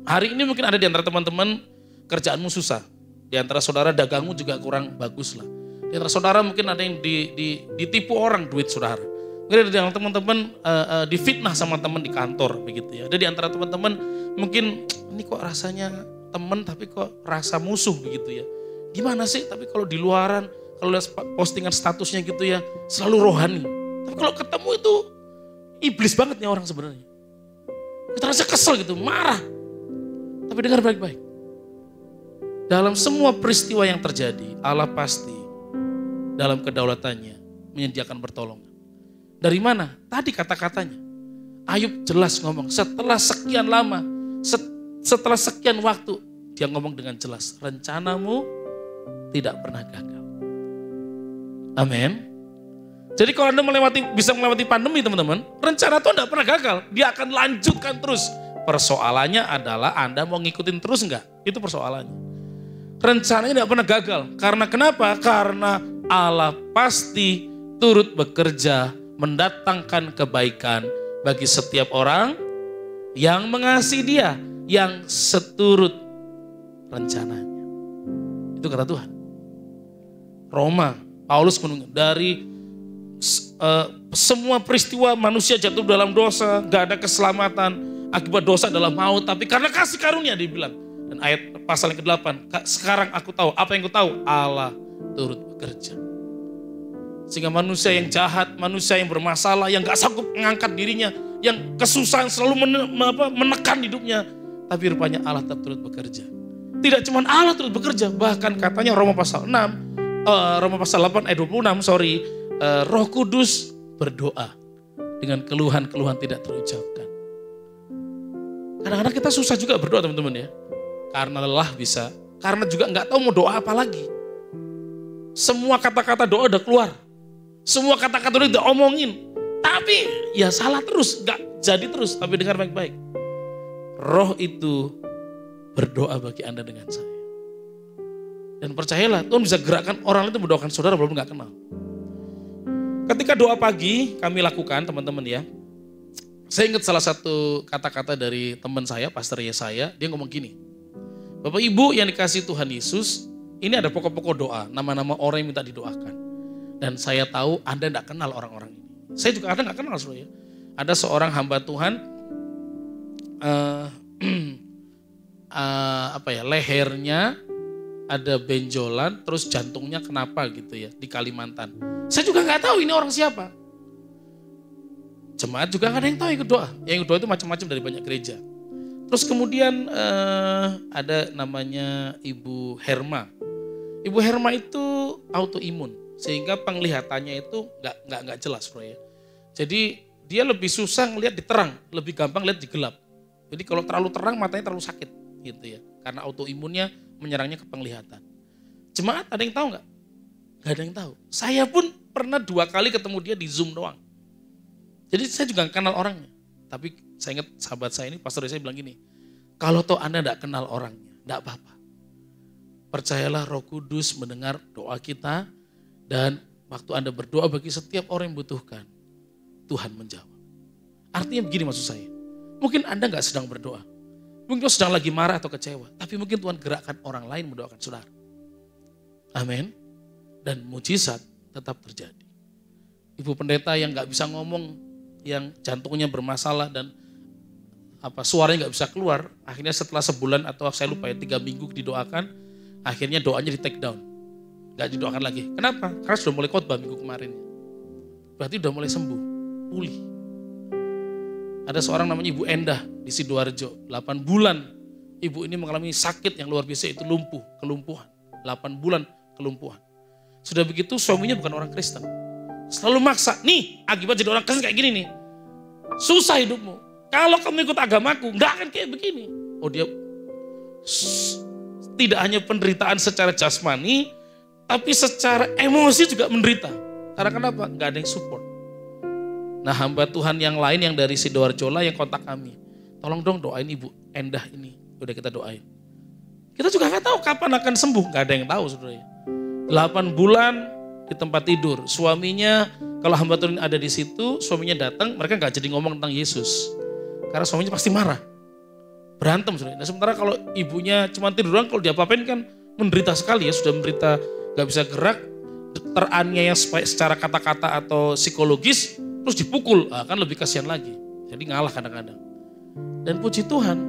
Hari ini mungkin ada di antara teman-teman kerjaanmu susah. Di antara saudara dagangmu juga kurang bagus lah. Di antara saudara mungkin ada yang ditipu orang duit saudara. Mungkin ada di antara teman-teman difitnah sama teman di kantor begitu ya. Ada di antara teman-teman mungkin ini kok rasanya teman tapi kok rasa musuh begitu ya. Gimana sih tapi kalau di luaran, kalau lihat postingan statusnya gitu ya selalu rohani. Tapi kalau ketemu itu iblis banget nih orang sebenarnya. Kita rasa kesel gitu, marah. Tapi dengar baik-baik. Dalam semua peristiwa yang terjadi, Allah pasti dalam kedaulatannya menyediakan pertolongan. Dari mana? Tadi kata-katanya. Ayub jelas ngomong, setelah sekian lama, setelah sekian waktu, dia ngomong dengan jelas, rencanamu tidak pernah gagal. Amin. Jadi kalau Anda bisa melewati pandemi teman-teman, rencana Tuhan tidak pernah gagal. Dia akan lanjutkan terus. Persoalannya adalah Anda mau ngikutin terus enggak? Itu persoalannya. Rencananya tidak pernah gagal. Karena kenapa? Karena Allah pasti turut bekerja mendatangkan kebaikan bagi setiap orang yang mengasihi Dia, yang seturut rencananya. Itu kata Tuhan. Roma, Paulus menunggu dari semua peristiwa manusia jatuh dalam dosa, gak ada keselamatan, akibat dosa adalah maut, tapi karena kasih karunia dibilang. Dan ayat pasal yang ke-8, sekarang aku tahu, apa yang aku tahu? Allah turut bekerja. Sehingga manusia yang jahat, manusia yang bermasalah, yang gak sanggup mengangkat dirinya, yang kesusahan selalu menekan hidupnya, tapi rupanya Allah tetap turut bekerja. Tidak cuma Allah turut bekerja, bahkan katanya Roma pasal 8 ayat 26, Roh Kudus berdoa dengan keluhan-keluhan tidak terucapkan. Kadang-kadang kita susah juga berdoa teman-teman ya. Karena lelah bisa, karena juga nggak tahu mau doa apa lagi. Semua kata-kata doa udah keluar. Semua kata-kata udah omongin. Tapi ya salah terus, nggak jadi terus. Tapi dengar baik-baik. Roh itu berdoa bagi Anda dengan saya. Dan percayalah Tuhan bisa gerakkan orang itu mendoakan saudara walaupun nggak kenal. Ketika doa pagi kami lakukan teman-teman ya. Saya ingat salah satu kata-kata dari teman saya, Pastor Yesaya, dia ngomong gini. Bapak Ibu yang dikasih Tuhan Yesus, ini ada pokok-pokok doa, nama-nama orang yang minta didoakan. Dan saya tahu Anda tidak kenal orang-orang ini. Saya juga ada nggak kenal sebenarnya. Ada seorang hamba Tuhan, lehernya ada benjolan, terus jantungnya kenapa gitu ya di Kalimantan. Saya juga nggak tahu ini orang siapa. Jemaat juga nggak ada yang tahu yang doa. Yang doa itu macam-macam dari banyak gereja. Terus kemudian ada namanya Ibu Herma. Ibu Herma itu autoimun, sehingga penglihatannya itu nggak jelas, bro ya. Jadi dia lebih susah ngelihat di terang, lebih gampang lihat di gelap. Jadi kalau terlalu terang matanya terlalu sakit, gitu ya. Karena autoimunnya menyerangnya ke penglihatan. Jemaat ada yang tahu nggak? Nggak ada yang tahu. Saya pun pernah 2 kali ketemu dia di Zoom doang. Jadi saya juga gak kenal orangnya. Tapi saya ingat sahabat saya ini, pastor saya bilang gini, kalau toh Anda gak kenal orangnya, gak apa-apa. Percayalah Roh Kudus mendengar doa kita, dan waktu Anda berdoa bagi setiap orang yang butuhkan, Tuhan menjawab. Artinya begini maksud saya, mungkin Anda gak sedang berdoa, mungkin sedang lagi marah atau kecewa, tapi mungkin Tuhan gerakkan orang lain mendoakan saudara. Amin. Dan mujizat tetap terjadi. Ibu pendeta yang gak bisa ngomong, yang jantungnya bermasalah dan suaranya gak bisa keluar, akhirnya setelah sebulan atau saya lupa ya 3 minggu didoakan, akhirnya doanya di take down. Gak didoakan lagi. Kenapa? Karena sudah mulai khotbah minggu kemarin. Berarti sudah mulai sembuh, pulih. Ada seorang namanya Ibu Endah di Sidoarjo, 8 bulan. Ibu ini mengalami sakit yang luar biasa, itu kelumpuhan. 8 bulan kelumpuhan. Sudah begitu suaminya bukan orang Kristen. Selalu maksa, nih akibat jadi orang Kristen kayak gini nih. Susah hidupmu. Kalau kamu ikut agamaku, gak akan kayak begini. Oh dia tidak hanya penderitaan secara jasmani, tapi secara emosi juga menderita. Karena kenapa? Gak ada yang support. Nah hamba Tuhan yang lain yang dari Sidoarjo lah yang kontak kami. Tolong dong doain Ibu Endah ini. Udah kita doain. Kita juga gak tahu kapan akan sembuh. Gak ada yang tahu saudara. 8 bulan di tempat tidur. Suaminya, kalau hamba Tuhan ada di situ, suaminya datang, mereka gak jadi ngomong tentang Yesus. Karena suaminya pasti marah. Berantem saudara. Nah sementara kalau ibunya cuma tidur doang, kalau diapa-apain kan menderita sekali ya. Sudah menderita, gak bisa gerak, teraniaya secara kata-kata atau psikologis, terus dipukul, kan lebih kasihan lagi. Jadi ngalah kadang-kadang. Dan puji Tuhan,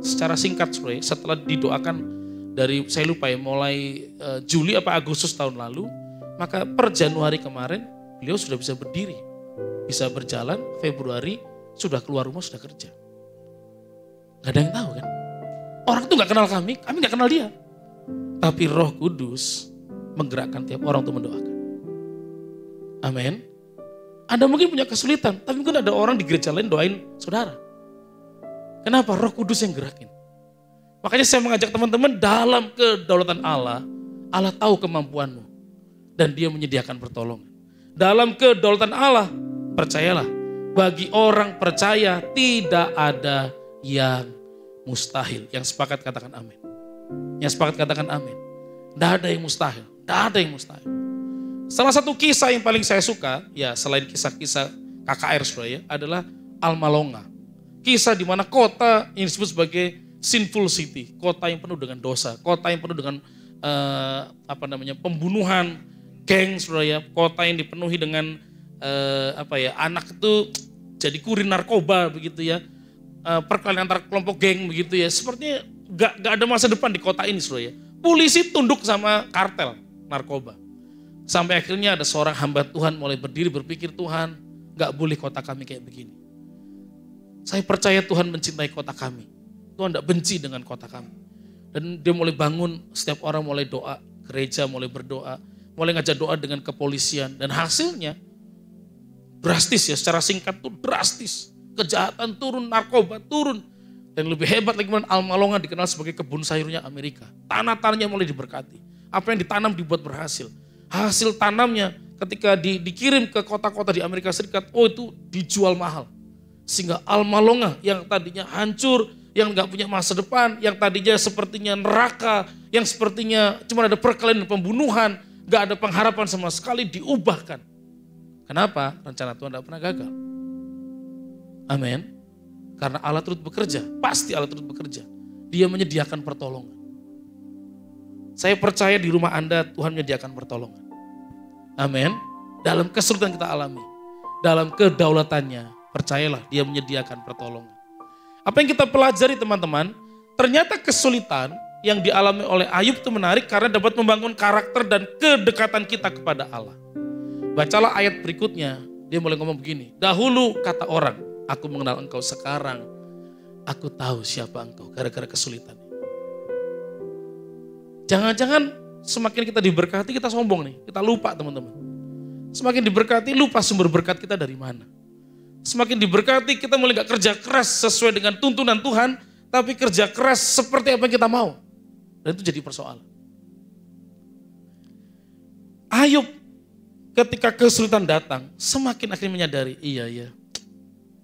secara singkat saudara, setelah didoakan dari saya lupa ya mulai Juli apa Agustus tahun lalu, maka per Januari kemarin beliau sudah bisa berdiri, bisa berjalan. Februari sudah keluar rumah, sudah kerja. Gak ada yang tahu kan? Orang tuh gak kenal kami gak kenal dia. Tapi Roh Kudus menggerakkan tiap orang untuk mendoakan. Amin. Anda mungkin punya kesulitan, tapi mungkin ada orang di gereja lain doain saudara. Kenapa? Roh Kudus yang gerakin. Makanya saya mengajak teman-teman dalam kedaulatan Allah, Allah tahu kemampuanmu. Dan dia menyediakan pertolongan. Dalam kedaulatan Allah, percayalah, bagi orang percaya tidak ada yang mustahil. Yang sepakat katakan amin. Yang sepakat katakan amin. Tidak ada yang mustahil. Tidak ada yang mustahil. Salah satu kisah yang paling saya suka, ya selain kisah-kisah KKR saudara ya, adalah Almalonga. Kisah di mana kota yang disebut sebagai sinful city, kota yang penuh dengan dosa, kota yang penuh dengan pembunuhan, geng saudara ya, kota yang dipenuhi dengan anak itu jadi kurir narkoba begitu ya, perkelahian antar kelompok geng begitu ya, sepertinya gak ada masa depan di kota ini saudara ya. Polisi tunduk sama kartel narkoba. Sampai akhirnya ada seorang hamba Tuhan mulai berdiri berpikir, Tuhan gak boleh kota kami kayak begini. Saya percaya Tuhan mencintai kota kami. Tuhan tidak benci dengan kota kami. Dan dia mulai bangun, setiap orang mulai doa, gereja mulai berdoa, mulai ngajak doa dengan kepolisian. Dan hasilnya drastis ya, secara singkat tuh drastis. Kejahatan turun, narkoba turun. Dan lebih hebat lagi, Almalonga dikenal sebagai kebun sayurnya Amerika. Tanah-tanahnya mulai diberkati. Apa yang ditanam dibuat berhasil. Hasil tanamnya ketika dikirim ke kota-kota di Amerika Serikat, itu dijual mahal. Sehingga Almalonga yang tadinya hancur, yang gak punya masa depan, yang tadinya sepertinya neraka, yang sepertinya cuma ada perkelahian dan pembunuhan, gak ada pengharapan sama sekali, diubahkan. Kenapa? Rencana Tuhan gak pernah gagal. Amin. Karena Allah turut bekerja, pasti Allah turut bekerja. Dia menyediakan pertolongan. Saya percaya di rumah Anda Tuhan menyediakan pertolongan. Amin. Dalam kesulitan kita alami, dalam kedaulatannya, percayalah dia menyediakan pertolongan. Apa yang kita pelajari teman-teman, ternyata kesulitan yang dialami oleh Ayub itu menarik karena dapat membangun karakter dan kedekatan kita kepada Allah. Bacalah ayat berikutnya, dia mulai ngomong begini, dahulu kata orang, aku mengenal engkau, sekarang aku tahu siapa engkau gara-gara kesulitan. Jangan-jangan semakin kita diberkati kita sombong nih, kita lupa teman-teman. Semakin diberkati lupa sumber berkat kita dari mana. Semakin diberkati kita mulai gak kerja keras sesuai dengan tuntunan Tuhan, tapi kerja keras seperti apa yang kita mau. Dan itu jadi persoalan. Ayub ketika kesulitan datang, semakin akhirnya menyadari, iya.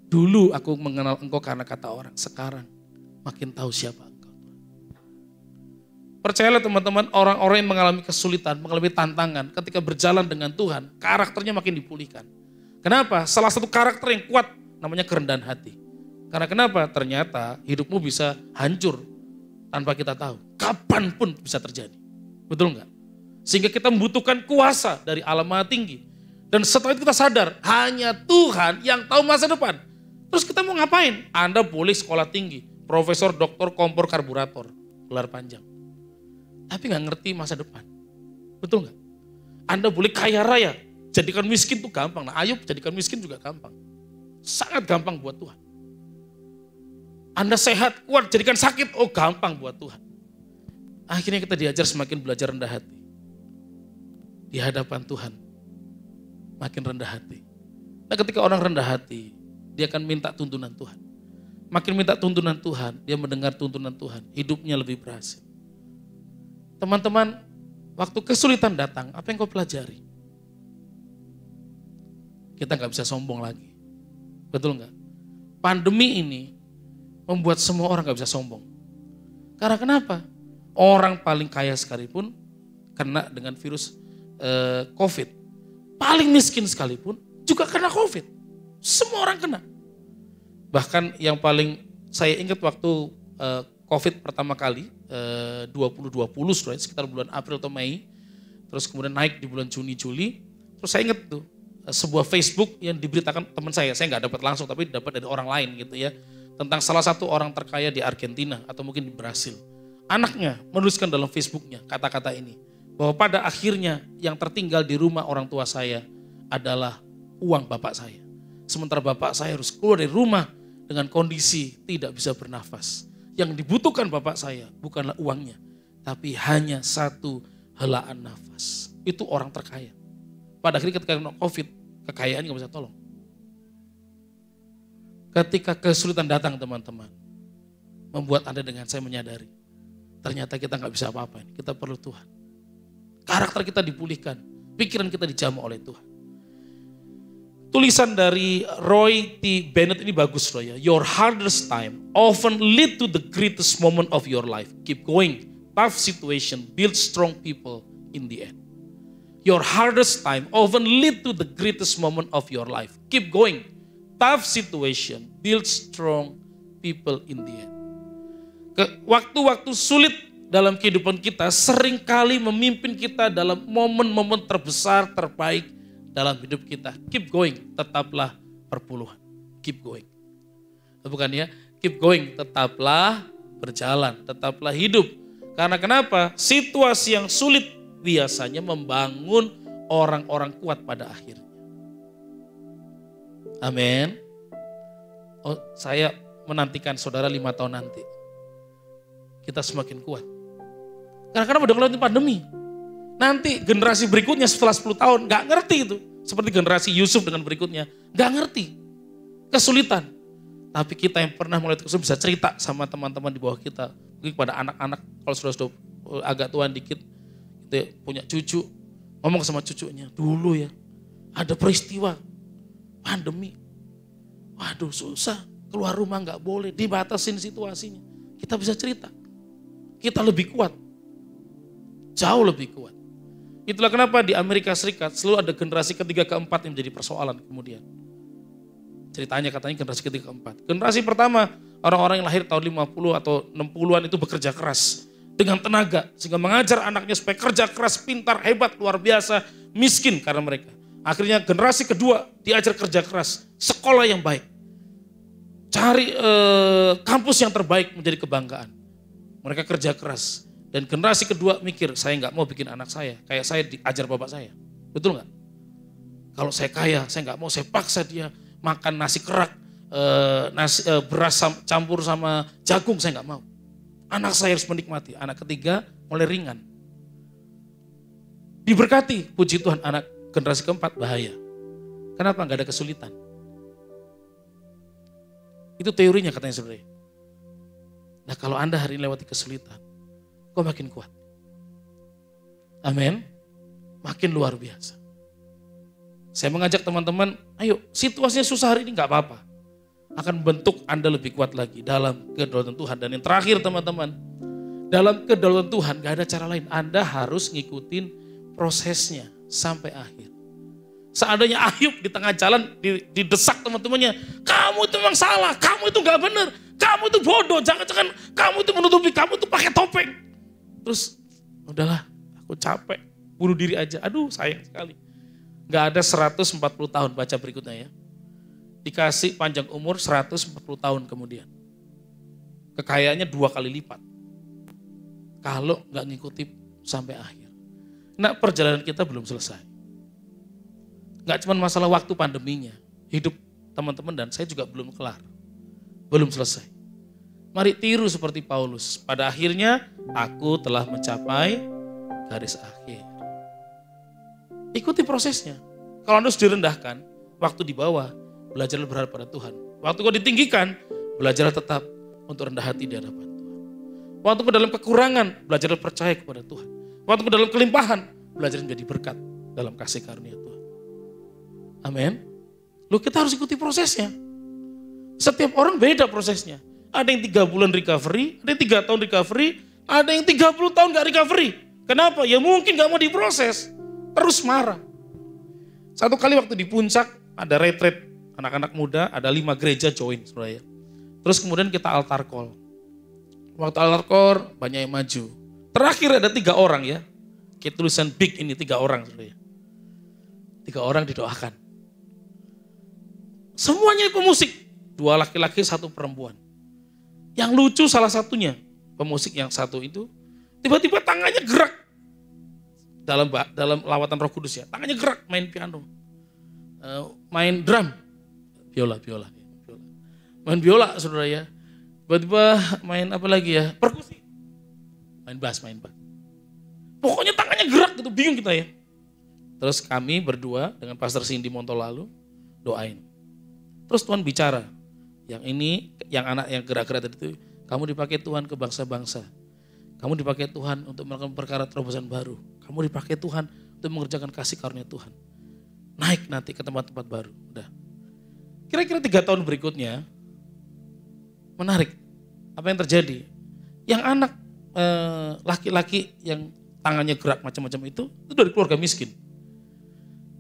Dulu aku mengenal engkau karena kata orang, sekarang makin tahu siapa engkau. Percayalah teman-teman, orang-orang yang mengalami kesulitan, mengalami tantangan, ketika berjalan dengan Tuhan, karakternya makin dipulihkan. Kenapa? Salah satu karakter yang kuat namanya kerendahan hati. Karena kenapa? Ternyata hidupmu bisa hancur tanpa kita tahu. Kapanpun bisa terjadi. Betul nggak? Sehingga kita membutuhkan kuasa dari alam maha tinggi. Dan setelah itu kita sadar, hanya Tuhan yang tahu masa depan. Terus kita mau ngapain? Anda boleh sekolah tinggi, profesor, doktor, kompor, karburator, gelar panjang. Tapi nggak ngerti masa depan. Betul nggak? Anda boleh kaya raya, jadikan miskin itu gampang. Nah, Ayub jadikan miskin juga gampang. Sangat gampang buat Tuhan. Anda sehat, kuat, jadikan sakit, oh gampang buat Tuhan. Akhirnya kita diajar semakin belajar rendah hati. Di hadapan Tuhan, makin rendah hati. Nah, ketika orang rendah hati, dia akan minta tuntunan Tuhan. Makin minta tuntunan Tuhan, dia mendengar tuntunan Tuhan, hidupnya lebih berhasil. Teman-teman, waktu kesulitan datang, apa yang kau pelajari? Kita nggak bisa sombong lagi. Betul nggak? Pandemi ini membuat semua orang nggak bisa sombong. Karena kenapa? Orang paling kaya sekalipun kena dengan virus COVID. Paling miskin sekalipun juga kena COVID. Semua orang kena. Bahkan yang paling saya ingat waktu COVID pertama kali, 2020 sekitar bulan April atau Mei, terus kemudian naik di bulan Juni, Juli, terus saya ingat tuh, sebuah Facebook yang diberitakan teman saya nggak dapat langsung tapi dapat dari orang lain gitu ya, tentang salah satu orang terkaya di Argentina atau mungkin di Brasil. Anaknya menuliskan dalam Facebooknya kata-kata ini, bahwa pada akhirnya yang tertinggal di rumah orang tua saya adalah uang bapak saya. Sementara bapak saya harus keluar dari rumah dengan kondisi tidak bisa bernafas. Yang dibutuhkan bapak saya bukanlah uangnya, tapi hanya satu helaan nafas. Itu orang terkaya. Pada akhirnya ketika kena COVID, kekayaan gak bisa tolong. Ketika kesulitan datang teman-teman, membuat Anda dengan saya menyadari, ternyata kita gak bisa apa-apa ini, kita perlu Tuhan. Karakter kita dipulihkan, pikiran kita dijamah oleh Tuhan. Tulisan dari Roy T. Bennett ini bagus loh ya. Your hardest time often lead to the greatest moment of your life. Keep going. Tough situation build strong people in the end. Your hardest time often lead to the greatest moment of your life. Keep going. Tough situation build strong people in the end. Waktu-waktu sulit dalam kehidupan kita seringkali memimpin kita dalam momen-momen terbesar, terbaik dalam hidup kita. Keep going, tetaplah perpuluhan. Keep going. Bukan ya, keep going, tetaplah berjalan, tetaplah hidup. Karena kenapa? Situasi yang sulit biasanya membangun orang-orang kuat pada akhirnya. Amin. Oh, saya menantikan saudara 5 tahun nanti. Kita semakin kuat. Karena kenapa udah ngelewatin pandemi? Nanti generasi berikutnya setelah 10 tahun gak ngerti itu. Seperti generasi Yusuf dengan berikutnya. Gak ngerti. Kesulitan. Tapi kita yang pernah melewati kesulitan bisa cerita sama teman-teman di bawah kita. Mungkin pada anak-anak kalau sudah agak tuaan dikit. Gitu ya, punya cucu. Ngomong sama cucunya. Dulu ya ada peristiwa pandemi. Waduh susah. Keluar rumah gak boleh. Dibatasin situasinya. Kita bisa cerita. Kita lebih kuat. Jauh lebih kuat. Itulah kenapa di Amerika Serikat selalu ada generasi ketiga keempat yang menjadi persoalan kemudian. Ceritanya katanya generasi ketiga keempat. Generasi pertama orang-orang yang lahir tahun 50 atau 60-an itu bekerja keras dengan tenaga. Sehingga mengajar anaknya supaya kerja keras, pintar, hebat, luar biasa, miskin karena mereka. Akhirnya generasi kedua diajar kerja keras, sekolah yang baik. Cari kampus yang terbaik menjadi kebanggaan. Mereka kerja keras. Dan generasi kedua mikir, saya nggak mau bikin anak saya kayak saya diajar bapak saya. Betul nggak? Kalau saya kaya, saya nggak mau, saya paksa dia makan nasi kerak, beras campur sama jagung, saya nggak mau. Anak saya harus menikmati. Anak ketiga mulai ringan. Diberkati, puji Tuhan, anak generasi keempat bahaya. Kenapa? Nggak ada kesulitan. Itu teorinya katanya sebenarnya. Nah kalau Anda hari ini lewati kesulitan, kok makin kuat. Amin. Makin luar biasa. Saya mengajak teman-teman, ayo situasinya susah hari ini nggak apa-apa. Akan bentuk Anda lebih kuat lagi dalam kedaulatan Tuhan. Dan yang terakhir teman-teman, dalam kedaulatan Tuhan gak ada cara lain. Anda harus ngikutin prosesnya sampai akhir. Seandainya Ayub di tengah jalan didesak teman-temannya, kamu itu memang salah, kamu itu gak benar, kamu itu bodoh, jangan-jangan kamu itu menutupi, kamu itu pakai topeng. Terus udahlah, aku capek, bunuh diri aja. Aduh sayang sekali. Gak ada 140 tahun, baca berikutnya ya. Dikasih panjang umur 140 tahun kemudian. Kekayaannya 2 kali lipat. Kalau gak ngikuti sampai akhir. Nah perjalanan kita belum selesai. Gak cuma masalah waktu pandeminya. Hidup teman-teman dan saya juga belum kelar. Belum selesai. Mari tiru seperti Paulus. Pada akhirnya aku telah mencapai garis akhir. Ikuti prosesnya. Kalau Anda sudah direndahkan, waktu di bawah, belajarlah berharap pada Tuhan. Waktu kau ditinggikan, belajarlah tetap untuk rendah hati di hadapan Tuhan. Waktu kau dalam kekurangan, belajarlah percaya kepada Tuhan. Waktu kau dalam kelimpahan, belajarlah menjadi berkat dalam kasih karunia Tuhan. Amin. Loh kita harus ikuti prosesnya. Setiap orang beda prosesnya. Ada yang 3 bulan recovery, ada yang 3 tahun recovery, ada yang 30 tahun gak recovery. Kenapa? Ya mungkin gak mau diproses. Terus marah. Satu kali waktu di puncak, ada retreat anak-anak muda, ada 5 gereja join. Saudara. Terus kemudian kita altar call. Waktu altar call banyak yang maju. Terakhir ada 3 orang ya. Kayak tulisan big ini 3 orang. Saudara. 3 orang didoakan. Semuanya pemusik. 2 laki-laki, 1 perempuan. Yang lucu salah satunya, pemusik yang satu itu, tiba-tiba tangannya gerak. Dalam lawatan Roh Kudus ya. Tangannya gerak main piano. Main drum. Biola. Main biola saudara ya. Tiba-tiba main apa lagi ya? Perkusi. Main bass. Pokoknya tangannya gerak gitu, bingung kita ya. Terus kami berdua dengan Pastor Cindy Montolalu doain. Terus Tuhan bicara, yang ini, yang anak yang gerak-gerak tadi itu, kamu dipakai Tuhan ke bangsa-bangsa. Kamu dipakai Tuhan untuk melakukan perkara terobosan baru. Kamu dipakai Tuhan untuk mengerjakan kasih karunia Tuhan. Naik nanti ke tempat-tempat baru. Udah. Kira-kira 3 tahun berikutnya, menarik. Apa yang terjadi? Yang anak laki-laki yang tangannya gerak macam-macam itu dari keluarga miskin.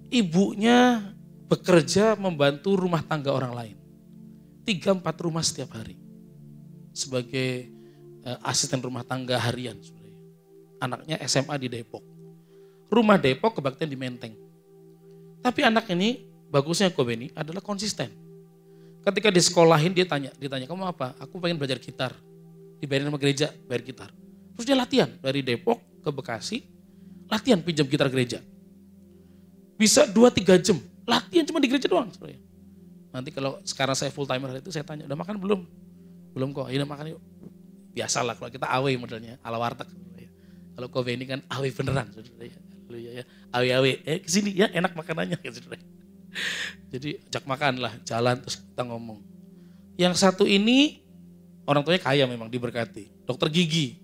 Ibunya bekerja membantu rumah tangga orang lain. 3-4 rumah setiap hari. Sebagai asisten rumah tangga harian. Anaknya SMA di Depok. Rumah Depok kebaktian di Menteng. Tapi anak ini, bagusnya Kobeni adalah konsisten. Ketika disekolahin dia tanya, kamu apa? Aku pengen belajar gitar. Dibayarin sama gereja, bayar gitar. Terus dia latihan dari Depok ke Bekasi, latihan pinjam gitar gereja. Bisa 2-3 jam. Latihan cuma di gereja doang. Nanti kalau sekarang saya full timer itu saya tanya, udah makan belum? Belum kok, ayo makan yuk. Biasalah kalau kita awe modelnya, ala warteg. Kalau kowe ini kan awe beneran. Awe-awe, kesini ya enak makanannya. Jadi ajak makan lah, jalan terus kita ngomong. Yang satu ini orang tuanya kaya memang diberkati, dokter gigi.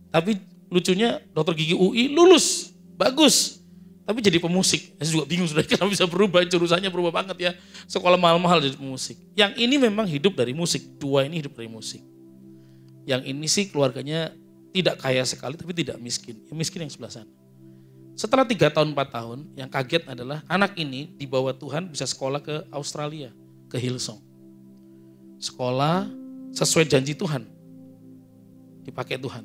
Tapi lucunya dokter gigi UI lulus, bagus. Tapi jadi pemusik, saya juga bingung sudah kenapa bisa berubah, jurusannya berubah banget ya. Sekolah mahal-mahal jadi pemusik. Yang ini memang hidup dari musik, 2 ini hidup dari musik. Yang ini sih keluarganya tidak kaya sekali tapi tidak miskin. Yang miskin yang sebelah sana. Setelah 3 tahun, 4 tahun, yang kaget adalah anak ini dibawa Tuhan bisa sekolah ke Australia, ke Hillsong. Sekolah sesuai janji Tuhan, dipakai Tuhan.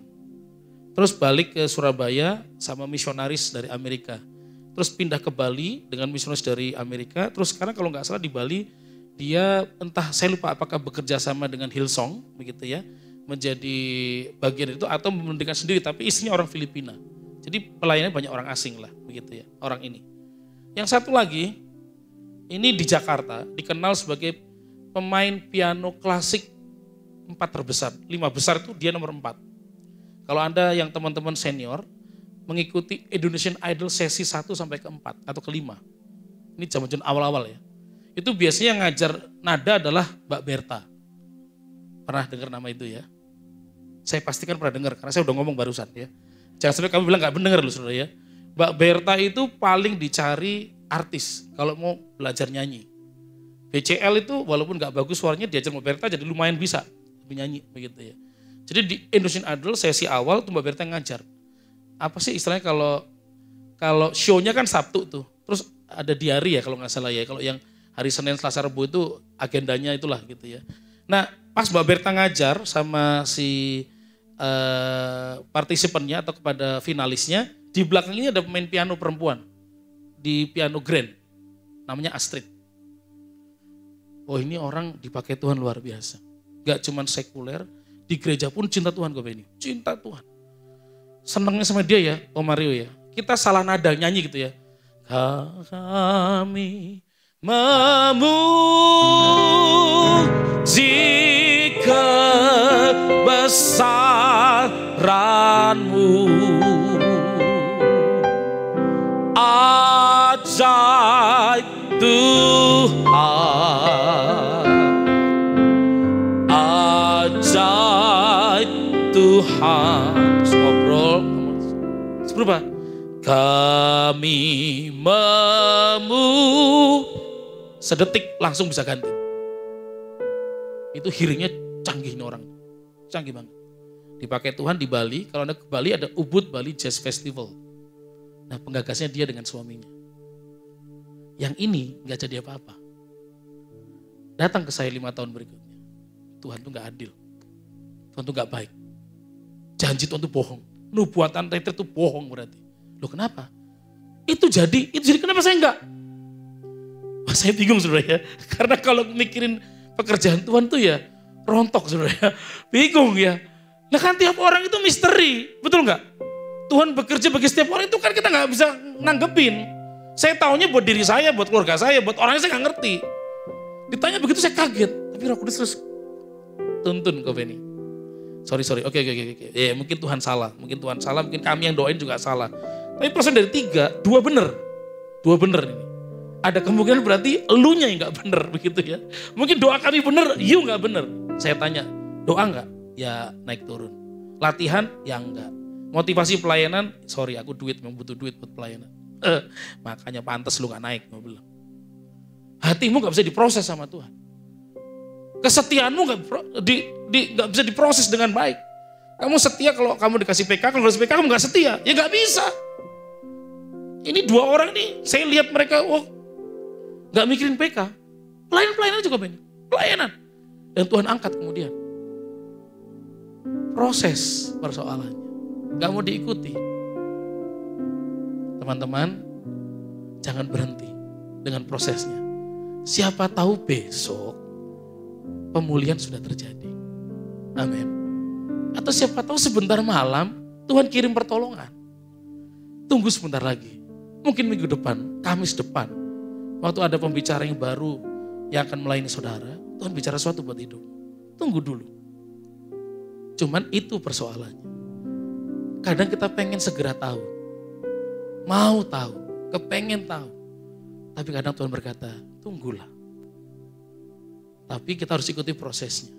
Terus balik ke Surabaya sama misionaris dari Amerika. Terus pindah ke Bali dengan misionaris dari Amerika. Terus sekarang kalau nggak salah di Bali, dia entah saya lupa apakah bekerja sama dengan Hillsong, begitu ya, menjadi bagian itu atau mendirikan sendiri, tapi istrinya orang Filipina. Jadi pelayannya banyak orang asing lah, begitu ya, orang ini. Yang satu lagi, ini di Jakarta dikenal sebagai pemain piano klasik 4 terbesar. 5 besar itu dia nomor 4. Kalau Anda yang teman-teman senior, mengikuti Indonesian Idol sesi 1 sampai ke 4 atau ke 5. Ini zaman-zaman awal-awal ya. Itu biasanya yang ngajar nada adalah Mbak Berta. Pernah dengar nama itu ya? Saya pastikan pernah dengar karena saya udah ngomong barusan ya. Jangan sampai kamu bilang gak mendengar loh saudara ya. Mbak Berta itu paling dicari artis kalau mau belajar nyanyi. BCL itu walaupun gak bagus suaranya diajar Mbak Berta jadi lumayan bisa nyanyi begitu ya. Jadi di Indonesian Idol sesi awal tuh Mbak Berta ngajar. Apa sih istilahnya kalau show-nya kan Sabtu tuh. Terus ada diary ya kalau nggak salah ya. Kalau yang hari Senin, Selasa, Rabu itu agendanya itulah gitu ya. Nah pas Mbak Berta ngajar sama si partisipannya atau kepada finalisnya, di belakang ini ada pemain piano perempuan di piano grand, namanya Astrid. Oh ini orang dipakai Tuhan luar biasa. Gak cuman sekuler, di gereja pun cinta Tuhan kok ini. Cinta Tuhan. Senangnya sama dia ya, Om Mario ya. Kita salah nada nyanyi gitu ya. Kami memuji kebesaran-Mu. Ajaib Tuhan. Ajaib Tuhan. Terus ngobrol. Seberapa? Kami sedetik langsung bisa ganti. Itu hearingnya canggih nih orang. Canggih banget. Dipakai Tuhan di Bali. Kalau Anda ke Bali ada Ubud Bali Jazz Festival. Nah penggagasnya dia dengan suaminya. Yang ini gak jadi apa-apa. Datang ke saya 5 tahun berikutnya. Tuhan tuh gak adil. Tuhan tuh gak baik. Janji Tuhan tuh bohong. Nubuatan Retret tuh bohong berarti. Loh kenapa? Itu jadi kenapa saya enggak? Wah, saya bingung saudara ya. Karena kalau mikirin pekerjaan Tuhan tuh ya rontok saudara ya. Bingung ya. Nah kan tiap orang itu misteri. Betul enggak? Tuhan bekerja bagi setiap orang itu kan kita gak bisa nanggepin. Saya taunya buat diri saya, buat keluarga saya, buat orangnya saya gak ngerti. Ditanya begitu saya kaget. Tapi Roh Kudus terus tuntun ke Benny. Sorry. Oke. Ya mungkin Tuhan salah. Mungkin kami yang doain juga salah. Tapi persen dari 3, 2 bener. 2 bener ini. Ada kemungkinan berarti elunya yang gak bener begitu ya. Mungkin doa kami bener, you gak bener. Saya tanya, doa gak? Ya naik turun. Latihan? Ya enggak. Motivasi pelayanan? Sorry aku memang butuh duit buat pelayanan. Makanya pantas lu gak naik. Gue bilang. Hatimu gak bisa diproses sama Tuhan. Kesetiaanmu gak bisa diproses dengan baik. Kamu setia kalau kamu dikasih PK, kalau dikasih PK kamu gak setia. Ya gak bisa. Ini 2 orang nih, saya lihat mereka, gak mikirin PK. Pelayanan juga banyak. Pelayanan. Dan Tuhan angkat kemudian. Proses persoalannya. Gak mau diikuti. Teman-teman, jangan berhenti dengan prosesnya. Siapa tahu besok pemulihan sudah terjadi. Amin. Atau siapa tahu sebentar malam Tuhan kirim pertolongan. Tunggu sebentar lagi. Mungkin minggu depan, Kamis depan. Waktu ada pembicara yang baru yang akan melayani saudara, Tuhan bicara sesuatu buat hidup. Tunggu dulu. Cuman itu persoalannya. Kadang kita pengen segera tahu. Mau tahu, kepengen tahu. Tapi kadang Tuhan berkata, tunggulah. Tapi kita harus ikuti prosesnya.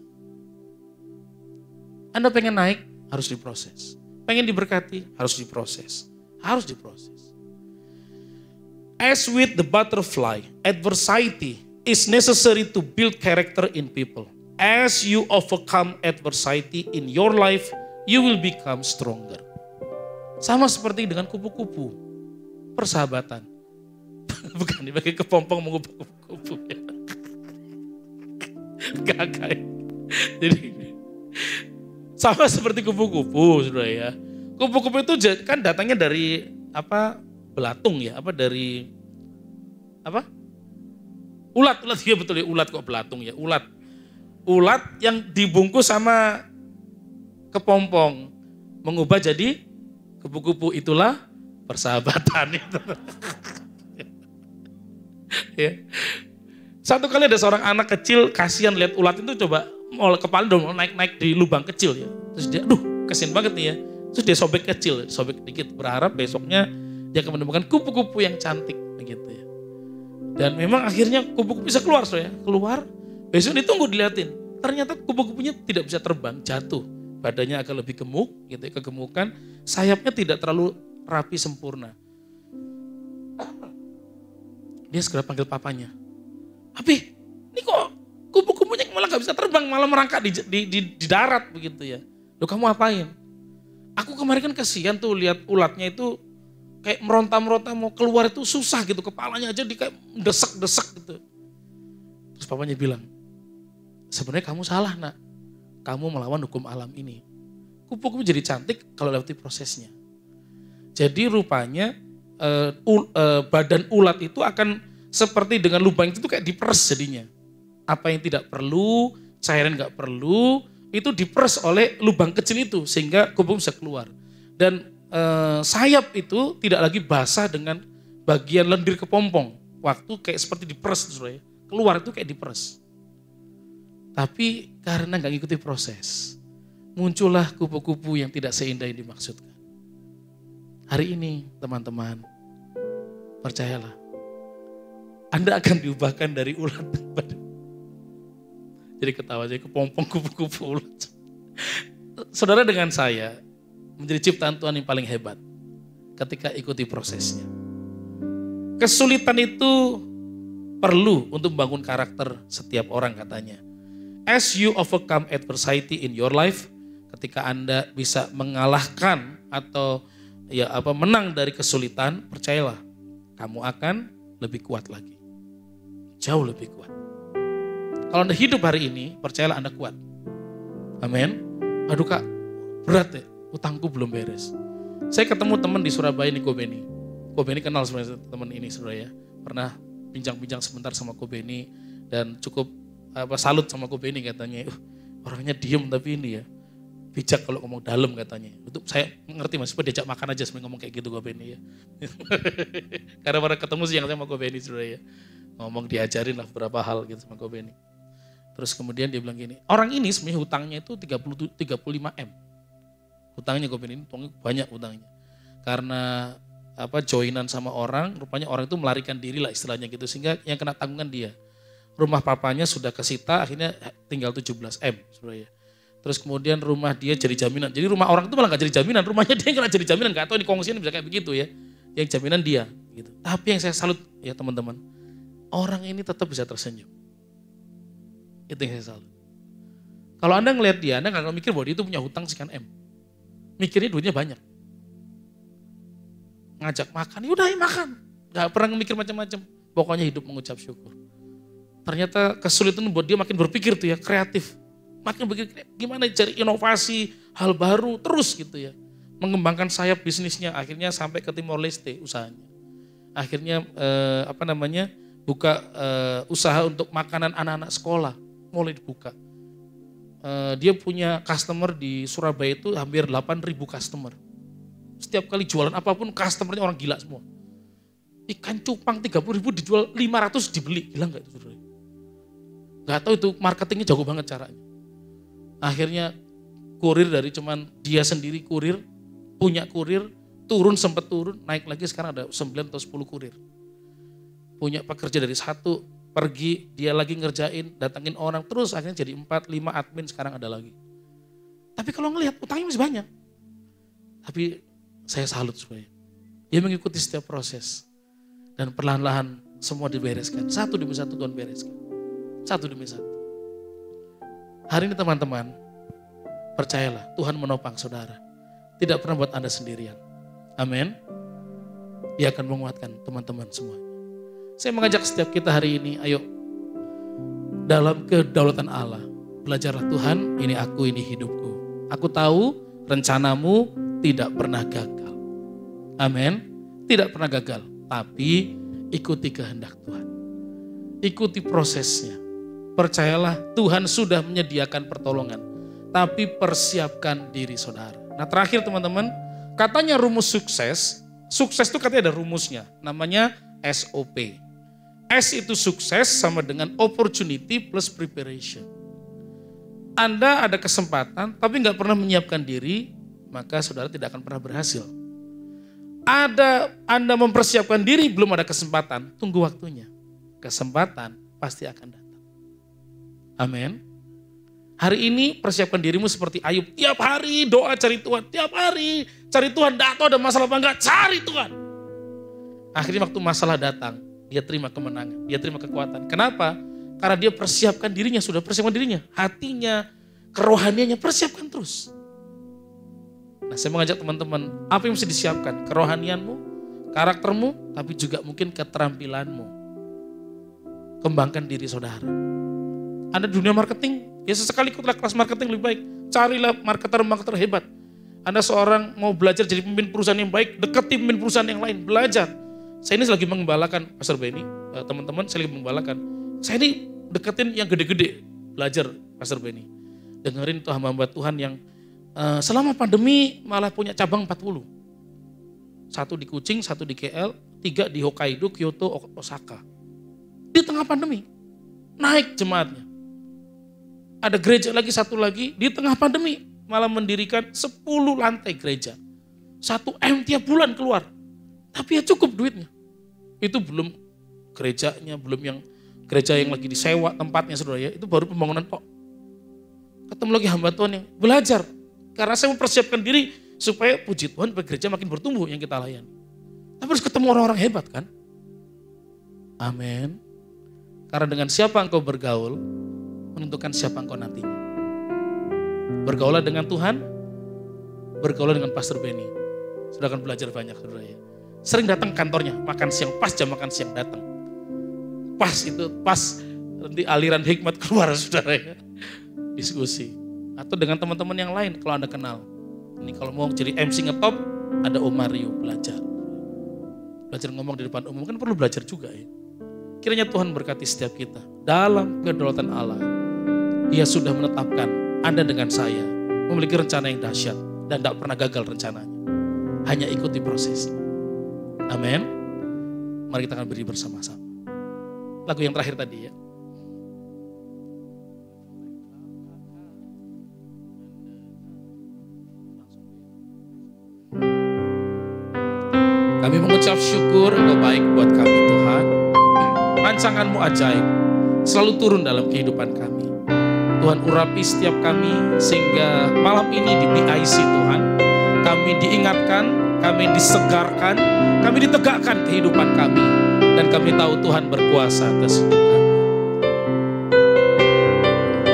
Anda pengen naik, harus diproses. Pengen diberkati, harus diproses. Harus diproses. As with the butterfly, adversity is necessary to build character in people. As you overcome adversity in your life, you will become stronger. Sama seperti dengan kupu-kupu, persahabatan. Bukan dipakai kepompong mengubah kupu-kupu. Gak. Jadi sama seperti kupu-kupu, saudara ya. Kupu-kupu itu kan datangnya dari belatung ya, dari ulat ya betul ya, ulat kok belatung ya, ulat yang dibungkus sama kepompong mengubah jadi kupu-kupu, itulah persahabatan itu. Ya. Satu kali ada seorang anak kecil kasihan lihat ulat itu, coba mau kepala dong naik di lubang kecil ya, terus dia kasihan banget nih ya, terus dia sobek dikit, berharap besoknya dia akan menemukan kupu-kupu yang cantik begitu ya. Dan memang akhirnya kupu-kupu bisa keluar, keluar. Besok ditunggu dilihatin. Ternyata kupu-kupunya tidak bisa terbang, jatuh. Badannya agak lebih gemuk, gitu, kegemukan. Sayapnya tidak terlalu rapi sempurna. Dia segera panggil papanya. Papi, ini kok kupu-kupunya malah gak bisa terbang, malah merangkak di darat begitu ya. Loh kamu apain? Aku kemarin kan kasihan tuh lihat ulatnya itu kayak meronta-meronta mau keluar itu susah gitu. Kepalanya aja kayak desek-desek gitu. Terus papanya bilang, sebenarnya kamu salah nak. Kamu melawan hukum alam ini. Kupu-kupu jadi cantik kalau lewati prosesnya. Jadi rupanya badan ulat itu akan seperti dengan lubang itu kayak diperes jadinya. Apa yang tidak perlu, cairan nggak perlu, itu diperes oleh lubang kecil itu sehingga kupu bisa keluar. Dan sayap itu tidak lagi basah dengan bagian lendir kepompong. Waktu kayak seperti diperes, keluar itu kayak diperes. Tapi karena nggak ngikuti proses, muncullah kupu-kupu yang tidak seindah yang dimaksudkan. Hari ini teman-teman, percayalah, Anda akan diubahkan dari ulat pada. Jadi ketawa aja, kepompong kupu-kupu ulat. Saudara dengan saya, menjadi ciptaan Tuhan yang paling hebat ketika ikuti prosesnya. Kesulitan itu perlu untuk membangun karakter setiap orang katanya. As you overcome adversity in your life, ketika Anda bisa mengalahkan atau menang dari kesulitan, percayalah, kamu akan lebih kuat lagi. Jauh lebih kuat. Kalau Anda hidup hari ini, percayalah Anda kuat. Amin. Aduh kak, berat ya, utangku belum beres. Saya ketemu teman di Surabaya nih, Kobeni. Kobeni kenal sebenarnya teman ini Surabaya. Pernah bincang-bincang sebentar sama Kobeni dan cukup salut sama Kobeni katanya. Orangnya diem tapi ini ya, bijak kalau ngomong dalam katanya. Itu saya ngerti mas, diajak makan aja sebenarnya ngomong kayak gitu Kobeni ya. Karena pernah ketemu siang sama Kobeni Surabaya. Ngomong diajarin lah beberapa hal gitu sama Kobeni. Terus kemudian dia bilang gini, orang ini sebenarnya hutangnya itu 35 M. Hutangnya Kobeni ini banyak hutangnya. Karena joinan sama orang, rupanya orang itu melarikan diri lah istilahnya gitu. Sehingga yang kena tanggungan dia. Rumah papanya sudah kesita, akhirnya tinggal 17 M. Surabaya. Terus kemudian rumah dia jadi jaminan. Jadi rumah orang itu malah gak jadi jaminan, rumahnya dia kena jadi jaminan. Gak tahu ini kongsian bisa kayak begitu ya. Yang jaminan dia. Gitu. Tapi yang saya salut ya teman-teman, orang ini tetap bisa tersenyum. Itu yang saya salut. Kalau Anda ngelihat dia, Anda gak mikir bahwa dia itu punya hutang sekian M. Mikirnya duitnya banyak. Ngajak makan, yaudah ya makan. Gak pernah mikir macam-macam. Pokoknya hidup mengucap syukur. Ternyata kesulitan membuat dia makin berpikir tuh ya, kreatif. Makin berpikir gimana cari inovasi, hal baru, terus gitu ya. Mengembangkan sayap bisnisnya, akhirnya sampai ke Timor Leste usahanya. Akhirnya buka usaha untuk makanan anak-anak sekolah, mulai dibuka. Dia punya customer di Surabaya itu hampir 8.000 customer. Setiap kali jualan apapun customernya orang gila semua. Ikan cupang 30.000 dijual 500 dibeli, gila gak itu saudara? Gak tahu itu marketingnya jago banget caranya. Akhirnya kurir dari cuman dia sendiri kurir, punya kurir, sempat turun, naik lagi sekarang ada 9 atau 10 kurir. Punya pekerja dari 1, pergi, dia lagi ngerjain, datangin orang, terus akhirnya jadi 4, 5 admin sekarang ada lagi. Tapi kalau ngelihat utangnya masih banyak. Tapi saya salut supaya dia mengikuti setiap proses. Dan perlahan-lahan semua dibereskan. Satu demi satu Tuhan bereskan. Satu demi satu. Hari ini teman-teman, percayalah Tuhan menopang saudara. Tidak pernah buat Anda sendirian. Amin. Dia akan menguatkan teman-teman semuanya. Saya mengajak setiap kita hari ini, ayo dalam kedaulatan Allah, belajarlah Tuhan, ini aku, ini hidupku. Aku tahu rencanamu tidak pernah gagal. Amin. Tidak pernah gagal, tapi ikuti kehendak Tuhan. Ikuti prosesnya. Percayalah Tuhan sudah menyediakan pertolongan, tapi persiapkan diri saudara. Nah terakhir teman-teman, katanya rumus sukses itu katanya ada rumusnya, namanya SOP. S itu sukses sama dengan opportunity plus preparation. Anda ada kesempatan tapi nggak pernah menyiapkan diri, maka saudara tidak akan pernah berhasil. Anda mempersiapkan diri, belum ada kesempatan, tunggu waktunya. Kesempatan pasti akan datang. Amin. Hari ini persiapkan dirimu seperti Ayub. Tiap hari doa cari Tuhan. Tiap hari cari Tuhan. Tidak tahu ada masalah apa enggak, cari Tuhan. Akhirnya waktu masalah datang, dia terima kemenangan, dia terima kekuatan. Kenapa? Karena dia persiapkan dirinya, sudah persiapkan dirinya. Hatinya, kerohaniannya persiapkan terus. Nah, saya mengajak teman-teman, apa yang mesti disiapkan? Kerohanianmu, karaktermu, tapi juga mungkin keterampilanmu. Kembangkan diri saudara. Anda di dunia marketing, ya sesekali ikutlah kelas marketing lebih baik. Carilah marketer hebat. Anda seorang mau belajar jadi pemimpin perusahaan yang baik, dekati pemimpin perusahaan yang lain, belajar. Saya ini lagi mengembalakan, Pastor Benny, teman-teman saya lagi mengembalakan. Saya ini deketin yang gede-gede, belajar Pastor Benny. Dengerin tuh hamba Tuhan yang selama pandemi malah punya cabang 40. 1 di Kuching, 1 di KL, 3 di Hokkaido, Kyoto, Osaka. Di tengah pandemi, naik jemaatnya. Ada gereja lagi, 1 lagi, di tengah pandemi malah mendirikan 10 lantai gereja. 1 M tiap bulan keluar. Tapi ya cukup duitnya. Itu belum gerejanya, belum yang gereja yang lagi disewa tempatnya saudara ya. Itu baru pembangunan kok. Ketemu lagi hamba Tuhan yang belajar. Karena saya mempersiapkan diri supaya puji Tuhan gereja makin bertumbuh yang kita layani. Tapi harus ketemu orang-orang hebat kan. Amin. Karena dengan siapa engkau bergaul, menentukan siapa engkau nantinya. Bergaulah dengan Tuhan, bergaulah dengan Pastor Benny. Sudah akan belajar banyak saudara ya. Sering datang kantornya, makan siang, pas jam makan siang datang. Pas itu, pas nanti aliran hikmat keluar saudara ya. Diskusi. Atau dengan teman-teman yang lain kalau Anda kenal. Ini kalau mau jadi MC ngetop, ada Om Mario belajar. Belajar ngomong di depan umum kan perlu belajar juga ya. Kiranya Tuhan berkati setiap kita. Dalam kedaulatan Allah, Dia sudah menetapkan Anda dengan saya memiliki rencana yang dahsyat dan tidak pernah gagal rencananya. Hanya ikuti prosesnya. Amin. Mari kita akan berdiri bersama-sama. Lagu yang terakhir tadi ya. Kami mengucap syukur Engkau baik buat kami Tuhan. Rancangan-Mu ajaib selalu turun dalam kehidupan kami. Tuhan urapi setiap kami sehingga malam ini di BIC Tuhan kami diingatkan, kami disegarkan, kami ditegakkan kehidupan kami dan kami tahu Tuhan berkuasa atas hidup kami.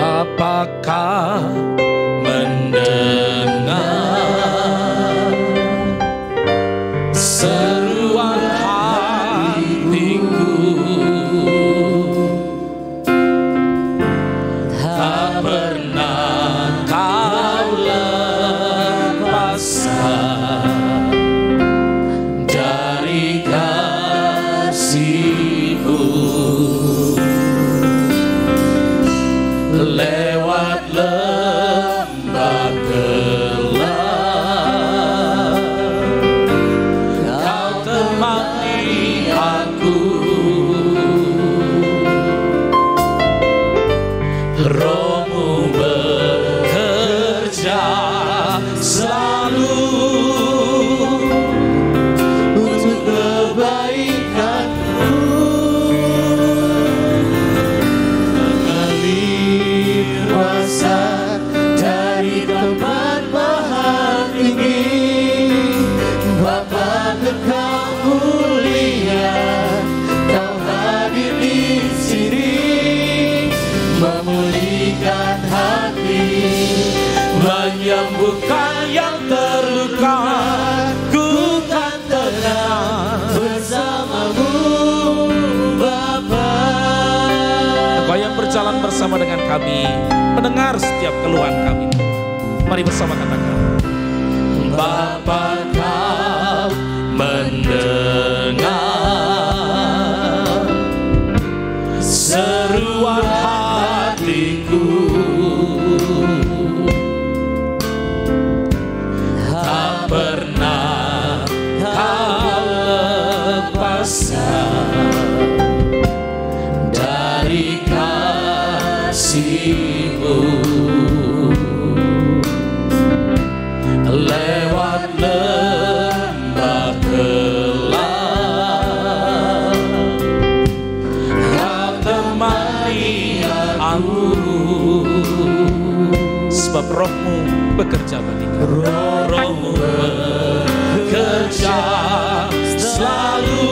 Apakah mendengar seruan hatiku? Tak pernah kau lepaskan dari kasih-Mu. Lewat lembah gelap Kau temani aku. Roh-Mu bekerja selalu untuk kebaikan-Mu. Mengalir kuasa dari tempat maha tinggi. Bapa Engkau mulia, Kau hadir di sini, memulihkan hati, menyembuhkan yang terluka. Ku kan tenang bersama-Mu Bapa. Engkau yang berjalan bersama dengan kami, mendengar setiap keluhan kami. Mari bersama katakan, Bapa Kau mendengar seruan hatiku. Tak pernah Kau lepaskan dari kasih-Mu. Lewat lembah gelap Kau temani aku. Sebab Roh-Mu bekerja bagiku. Roh-Mu bekerja selalu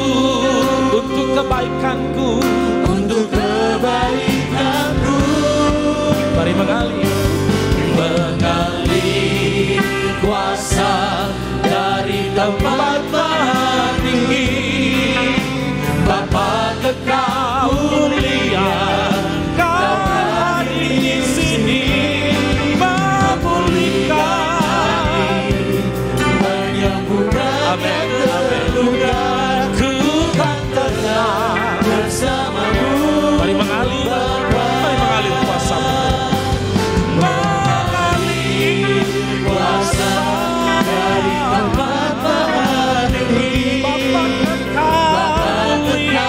untuk kebaikanku, untuk kebaikanku. mari mengalir kuasa dari tempat maha tinggi, Bapa kekal mulia, Kau hadir di sini, memulihkan, menyembuhkan yang terluka. Ku kan tenang bersamamu. Mari mengalir kuasa-Mu. Kuasa dari tempat maha tinggi, Bapa kekal mulia,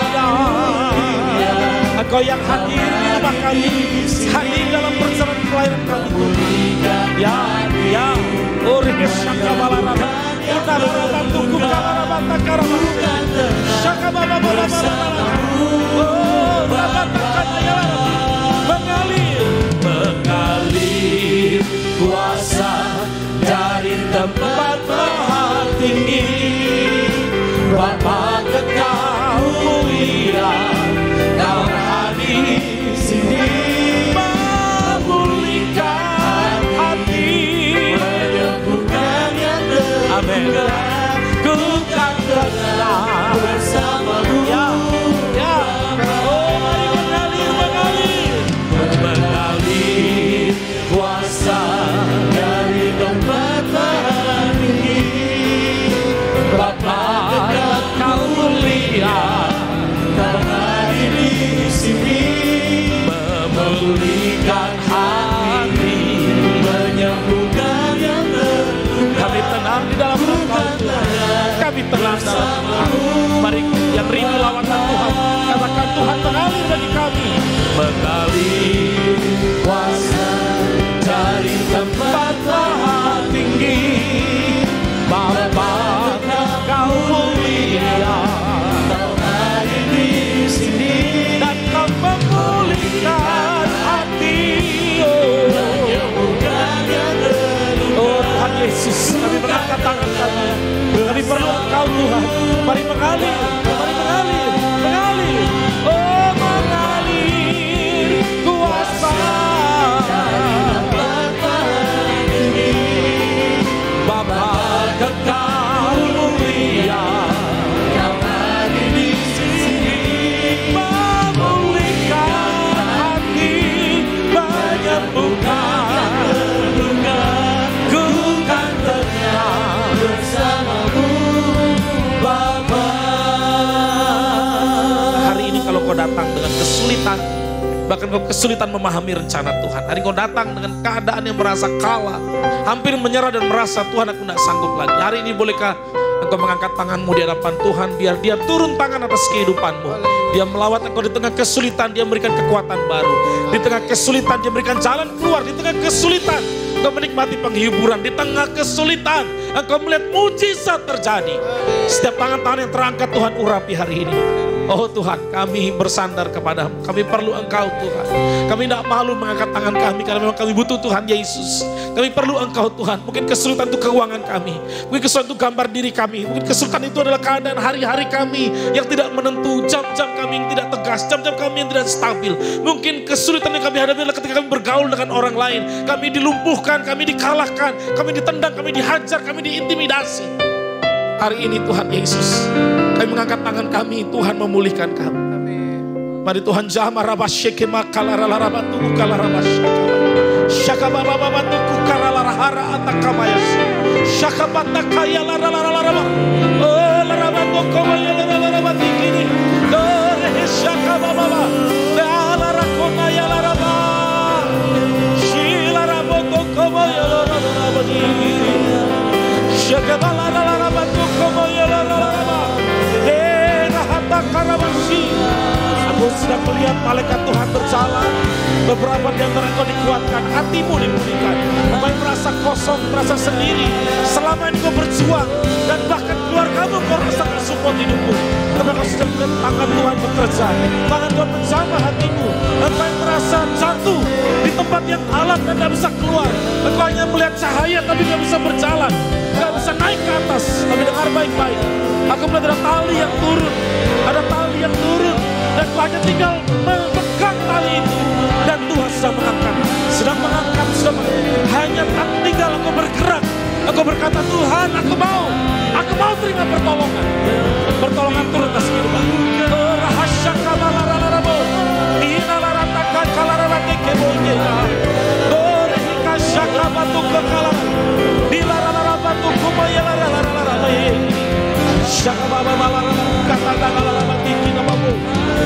Engkau yang hadir di rumah kami, hadir dalam perjalanan pelayanan kami. Ya, Shakabalaraba, Utaraba, Tukukalaraba, Takaraba, Shakabalaraba, oh, Rabatakanayalaraba, mengalir kuasa dari tempat maha tinggi, Bapa kekal mulia, Kau hadir di sini, memulihkan hati, menyembuhkan yang terluka. Ku kan tenang bersamamu. ya, oh, mari mengalir kuasa dari tempat maha tinggi, Bapa kekal mulia, Kau hadir di sini, memulihkan hati, menyembuhkan yang terluka. kami tenang di dalam Engkau, kami tenang dalam Engkau. Mari yang rindu lawatan Tuhan, katakan Tuhan mengalir bagi kami. Mengalir kuasa dari tempat maha tinggi, Bapa kekal mulia, Kau hadir di sini, Dan Kau memulihkan hati. menyembuhkan yang terluka. Oh Tuhan Yesus, kami mengangkat tangan kami. Kami perlu Engkau Tuhan. Mari mengalir. Oh mengalir kuasa Bapa kekal mulia, Kau hadir di sini, memulihkan hati, menyembuhkan terluka. Ku kan tenang bersamamu, Bapa. Hari ini kalau kau datang dengan kesulitan, bahkan kau kesulitan memahami rencana Tuhan. Hari kau datang dengan keadaan yang merasa kalah, hampir menyerah dan merasa Tuhan aku tidak sanggup lagi. Hari ini bolehkah engkau mengangkat tanganmu di hadapan Tuhan, biar Dia turun tangan atas kehidupanmu. Dia melawat engkau di tengah kesulitan, Dia memberikan kekuatan baru. Di tengah kesulitan Dia memberikan jalan keluar. Di tengah kesulitan engkau menikmati penghiburan. Di tengah kesulitan engkau melihat mujizat terjadi. Setiap tangan-tangan yang terangkat Tuhan urapi hari ini. Oh Tuhan, kami bersandar kepadamu. Kami perlu Engkau Tuhan. Kami tidak malu mengangkat tangan kami, karena memang kami butuh Tuhan Yesus. Kami perlu Engkau Tuhan. Mungkin kesulitan itu keuangan kami, mungkin kesulitan itu gambar diri kami, mungkin kesulitan itu adalah keadaan hari-hari kami yang tidak menentu, jam-jam kami yang tidak tegas, jam-jam kami yang tidak stabil. Mungkin kesulitan yang kami hadapi adalah ketika kami bergaul dengan orang lain. Kami dilumpuhkan, kami dikalahkan, kami ditendang, kami dihajar, kami diintimidasi. Hari ini Tuhan Yesus, kami mengangkat tangan kami, Tuhan memulihkan kami. Mari Tuhan jamah rabasyeke makalara larabatu kalarabashaka. Shakabababatu kukalarahara atakamayas. Shakabatakaya lararararaba. Oh larabatu komaya larararabati kini. Dore shakabababa. Larakona ya laraba. Shilaraboto komaya larararabati. Shakabalararabatu komaya larararaba. Karabasi. Aku sedang melihat malaikat Tuhan berjalan. Beberapa di antara engkau dikuatkan, hatimu dipulihkan. Engkau merasa kosong, merasa sendiri. Selama ini kau berjuang, dan bahkan keluargamu kau rasakan support hidupmu. Tapi kau sedang melihat tangan Tuhan bekerja. Tangan Tuhan menjamah hatimu. Engkau yang merasa jatuh di tempat yang alam dan tidak bisa keluar. Engkau hanya melihat cahaya tapi tidak bisa berjalan, tidak bisa naik ke atas. Tapi dengar baik-baik. Aku melihat ada tali yang turun. Ada tali yang turun hanya tinggal memegang tali itu. Dan Tuhan sedang mengangkat. Hanya tinggal engkau bergerak. Engkau berkata, Tuhan aku mau terima pertolongan. Pertolongan turun atas kehidupan. Rahasia kabalararabo. Inalaratakan kalararate kebonya. Dorika syakabatu kekalar. Dilararabatu kumayalararararabe. Syakababalarar katadalarabati kinababu.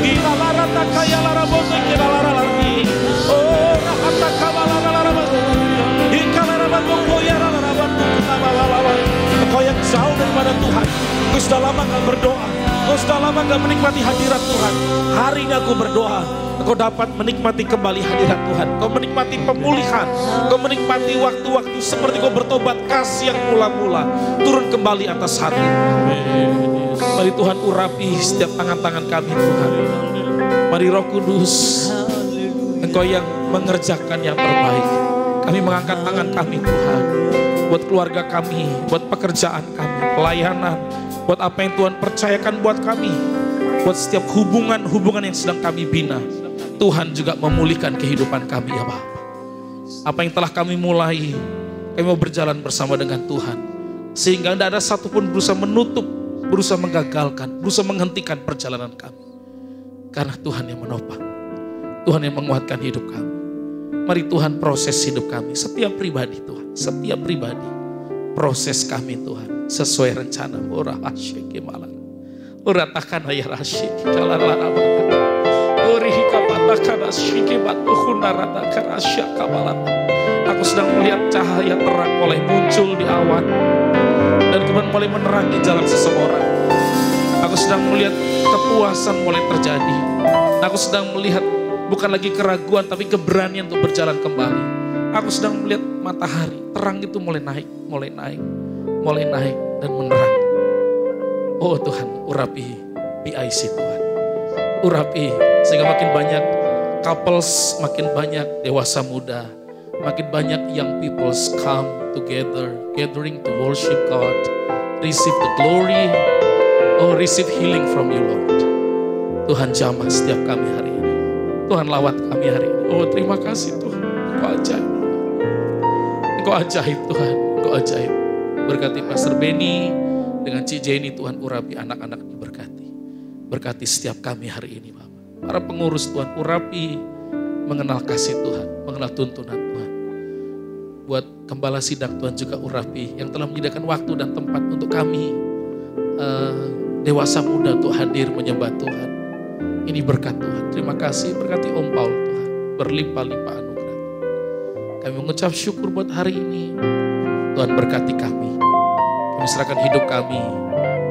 Dilalarata kayalarabo sekilalarararbi. Oh rahata kabalararabatu. Ikalarabatu koyarararabatu kunabalalabar. Engkau yang jauh daripada Tuhan. Engkau sudah lama gak berdoa. Engkau sudah lama gak menikmati hadirat Tuhan. Hari ini aku berdoa. Engkau dapat menikmati kembali hadirat Tuhan. Engkau menikmati pemulihan. Engkau menikmati waktu-waktu seperti kau bertobat kasih yang mula-mula. Turun kembali atas hati. Mari Tuhan urapi setiap tangan-tangan kami Tuhan. Mari Roh Kudus. Engkau yang mengerjakan yang terbaik. Kami mengangkat tangan kami Tuhan. Buat keluarga kami, buat pekerjaan kami, pelayanan, buat apa yang Tuhan percayakan buat kami, buat setiap hubungan-hubungan yang sedang kami bina. Tuhan juga memulihkan kehidupan kami ya Bapa. Apa yang telah kami mulai, kami mau berjalan bersama dengan Tuhan. Sehingga tidak ada satupun berusaha menutup, berusaha menggagalkan, berusaha menghentikan perjalanan kami. Karena Tuhan yang menopang, Tuhan yang menguatkan hidup kami. Mari Tuhan proses hidup kami, setiap pribadi Tuhan, setiap pribadi. Proses kami Tuhan, sesuai rencana. Ora asyik malam. Ora takkan ayah asyik kalararabata. Ori hikapatakan asyik batuhunaratakan asyak kabalata. Aku sedang melihat cahaya terang mulai muncul di awan. Dan kemudian mulai menerangi jalan seseorang. Aku sedang melihat kepuasan mulai terjadi. Aku sedang melihat bukan lagi keraguan tapi keberanian untuk berjalan kembali. Aku sedang melihat matahari, terang itu mulai naik dan menerang. Oh Tuhan, urapi BIC Tuhan. Urapi sehingga makin banyak couples, makin banyak dewasa muda, makin banyak young peoples come together, gathering to worship God, receive the glory, receive healing from you Lord. Tuhan jamah setiap kami hari ini. Tuhan lawat kami hari ini. Oh terima kasih Tuhan. Engkau ajaib. Engkau ajaib Tuhan. Engkau ajaib. Berkati Pastor Benny dengan Ci Jenny Tuhan urapi anak-anak diberkati. Berkati setiap kami hari ini Bapak. Para pengurus Tuhan urapi mengenal kasih Tuhan. Mengenal tuntunan Tuhan. Buat gembala sidang Tuhan juga urapi. Yang telah menyediakan waktu dan tempat untuk kami. Dewasa muda untuk hadir menyembah Tuhan. Ini berkat Tuhan. Terima kasih berkati Om Paul Tuhan. Berlimpah-limpah anugerah. Kami mengucap syukur buat hari ini. Tuhan berkati kami. Kami serahkan hidup kami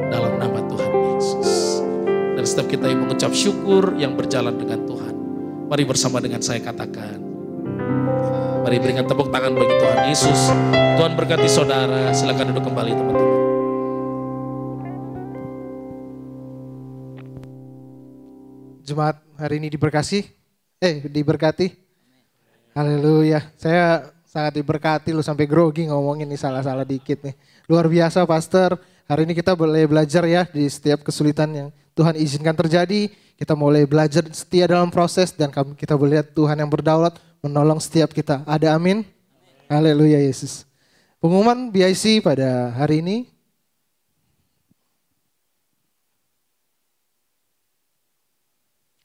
dalam nama Tuhan Yesus. Dan setiap kita yang mengucap syukur yang berjalan dengan Tuhan. Mari bersama dengan saya katakan. Mari berikan tepuk tangan bagi Tuhan Yesus. Tuhan berkati saudara. Silakan duduk kembali teman-teman. Jemaat hari ini diberkati. Haleluya. Saya sangat diberkati lu sampai grogi ngomongin nih salah-salah dikit nih. Luar biasa Pastor. Hari ini kita boleh belajar ya di setiap kesulitan yang Tuhan izinkan terjadi. Kita mulai belajar setia dalam proses dan kita boleh lihat Tuhan yang berdaulat menolong setiap kita. Ada amin? Haleluya Yesus. Pengumuman BIC pada hari ini.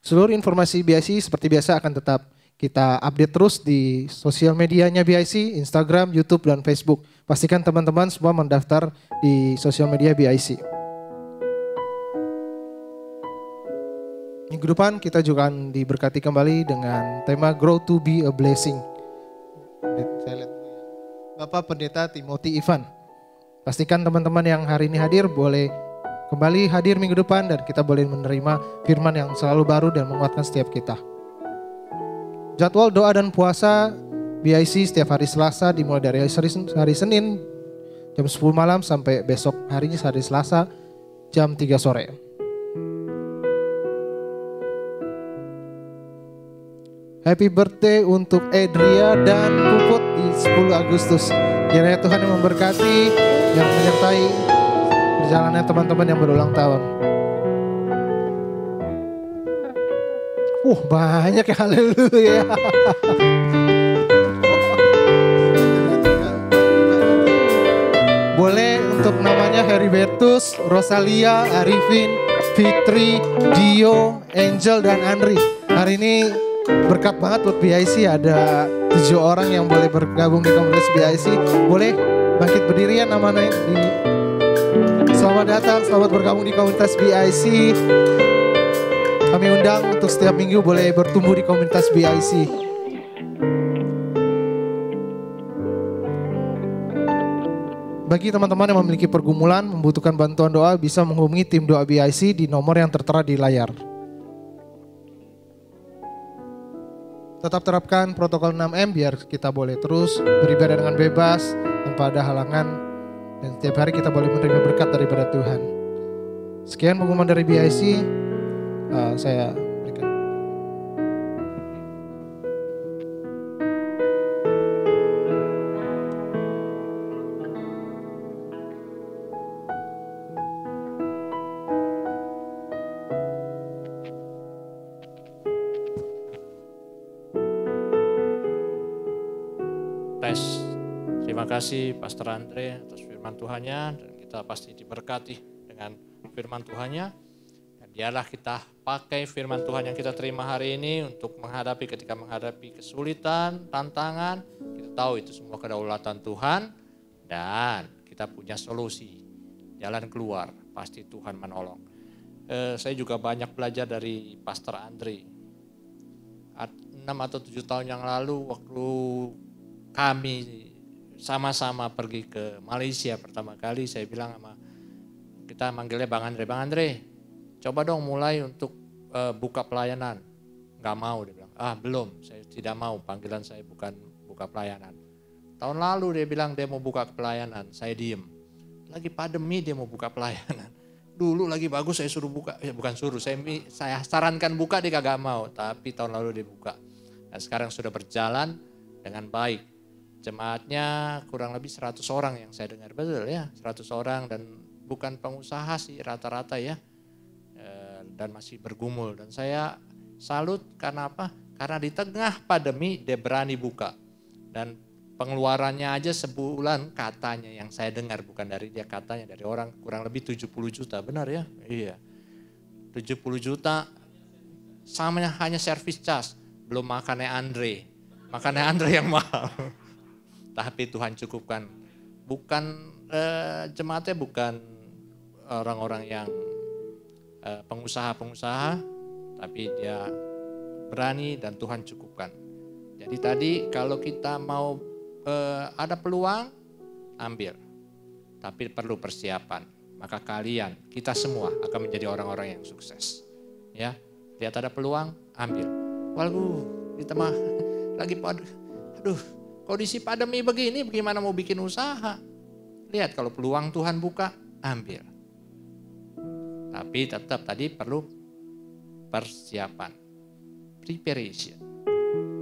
Seluruh informasi BIC seperti biasa akan tetap kita update terus di sosial medianya BIC, Instagram, YouTube, dan Facebook. Pastikan teman-teman semua mendaftar di sosial media BIC. Minggu depan kita juga akan diberkati kembali dengan tema Grow to be a Blessing. Saya lihat Bapak Pendeta Timothy Ivan. Pastikan teman-teman yang hari ini hadir boleh kembali hadir minggu depan dan kita boleh menerima firman yang selalu baru dan menguatkan setiap kita. Jadwal doa dan puasa BIC setiap hari Selasa dimulai dari hari Senin jam 10 malam sampai besok harinya hari Selasa jam 3 sore. Happy birthday untuk Adria dan Puput di 10 Agustus. Kiranya Tuhan yang memberkati, yang menyertai perjalanan teman-teman yang berulang tahun. Banyak ya, haleluya. Boleh untuk namanya Heribertus, Rosalia, Arifin, Fitri, Dio, Angel, dan Andri. Hari ini berkat banget buat BIC, ada 7 orang yang boleh bergabung di komunitas BIC. Boleh bangkit berdiri ya namanya. Selamat datang, selamat bergabung di komunitas BIC. Kami undang untuk setiap minggu boleh bertumbuh di komunitas BIC. Bagi teman-teman yang memiliki pergumulan, membutuhkan bantuan doa, bisa menghubungi tim doa BIC di nomor yang tertera di layar. Tetap terapkan protokol 6M biar kita boleh terus beribadah dengan bebas, tanpa ada halangan, dan setiap hari kita boleh menerima berkat daripada Tuhan. Sekian pengumuman dari BIC, saya berikan. Tes. Terima kasih Pastor Andre atas firman Tuhannya, dan kita pasti diberkati dengan firman Tuhannya. Dan biarlah kita pakai firman Tuhan yang kita terima hari ini untuk ketika menghadapi kesulitan, tantangan. Kita tahu itu semua kedaulatan Tuhan dan kita punya solusi, jalan keluar, pasti Tuhan menolong. Saya juga banyak belajar dari Pastor Andre. 6 atau 7 tahun yang lalu waktu kami sama-sama pergi ke Malaysia pertama kali, saya bilang kita manggilnya Bang Andre, coba dong mulai untuk buka pelayanan. Gak mau, dia bilang, belum, saya tidak mau, panggilan saya bukan buka pelayanan. Tahun lalu dia bilang dia mau buka pelayanan, saya diem. Lagi pandemi dia mau buka pelayanan. Dulu lagi bagus saya suruh buka, bukan suruh, saya sarankan buka, dia kagak mau, tapi tahun lalu dia buka. Dan sekarang sudah berjalan dengan baik. Jemaatnya kurang lebih 100 orang yang saya dengar, betul ya, 100 orang, dan bukan pengusaha sih rata-rata ya, dan masih bergumul. Dan saya salut karena apa? Karena di tengah pandemi dia berani buka, dan pengeluarannya aja sebulan katanya yang saya dengar, bukan dari dia, katanya dari orang, kurang lebih 70 juta, benar ya? Iya, 70 juta sama hanya service charge, belum makannya Andre yang mahal. Tapi Tuhan cukupkan, bukan jemaatnya bukan orang-orang yang pengusaha-pengusaha, tapi dia berani dan Tuhan cukupkan. Jadi tadi kalau kita mau ada peluang, ambil. Tapi perlu persiapan. Maka kita semua akan menjadi orang-orang yang sukses. Ya, lihat ada peluang, ambil. Waduh, di tengah lagi kondisi pandemi begini, bagaimana mau bikin usaha? Lihat kalau peluang Tuhan buka, ambil. Tapi tetap tadi perlu persiapan, preparation.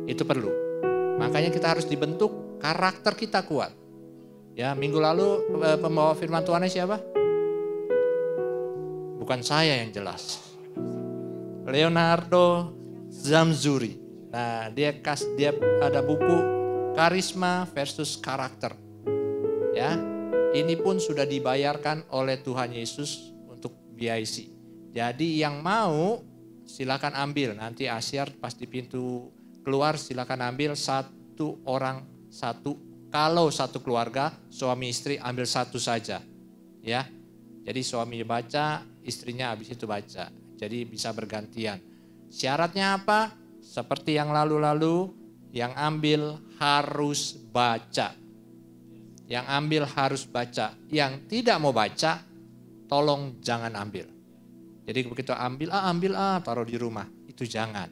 Itu perlu. Makanya kita harus dibentuk, karakter kita kuat. Ya, minggu lalu pembawa firman Tuhannya siapa? Bukan saya yang jelas. Leonardo Zamzuri. Nah, dia ada buku Karisma versus Karakter. Ya, ini pun sudah dibayarkan oleh Tuhan Yesus untuk BIC. Jadi yang mau silakan ambil. Nanti Asyar pas di pintu keluar silakan ambil 1 orang 1. Kalau 1 keluarga suami istri ambil 1 saja. Ya. Jadi suami baca, istrinya habis itu baca. Jadi bisa bergantian. Syaratnya apa? Seperti yang lalu-lalu, yang ambil harus baca. Yang ambil harus baca. Yang tidak mau baca, tolong jangan ambil. Jadi begitu ambil, taruh di rumah. Itu jangan.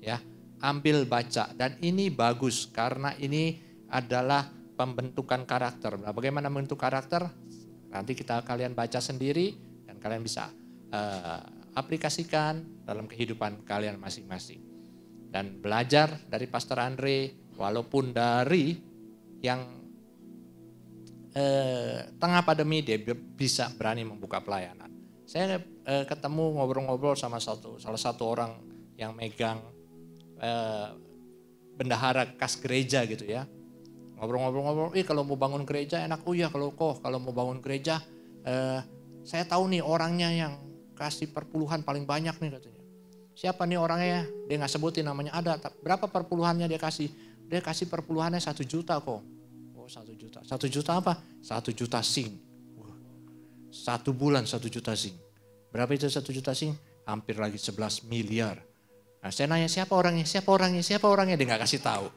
Ya, ambil baca. Dan ini bagus karena ini adalah pembentukan karakter. Nah, bagaimana membentuk karakter? Nanti kalian baca sendiri dan kalian bisa aplikasikan dalam kehidupan kalian masing-masing. Dan belajar dari Pastor Andre, walaupun dari yang tengah pandemi dia bisa berani membuka pelayanan. Saya ketemu ngobrol-ngobrol sama salah satu orang yang megang bendahara kas gereja gitu ya. Ngobrol-ngobrol, kalau mau bangun gereja enak. Oh iya kalau mau bangun gereja, saya tahu nih orangnya yang kasih perpuluhan paling banyak nih katanya. Siapa nih orangnya? Dia nggak sebutin namanya, ada. Berapa perpuluhannya dia kasih? Dia kasih perpuluhannya 1 juta kok. Oh 1 juta. 1 juta apa? 1 juta sing. 1 bulan 1 juta sing. Berapa itu 1 juta sing? Hampir lagi 11 miliar. Nah saya nanya siapa orangnya? Dia nggak kasih tahu.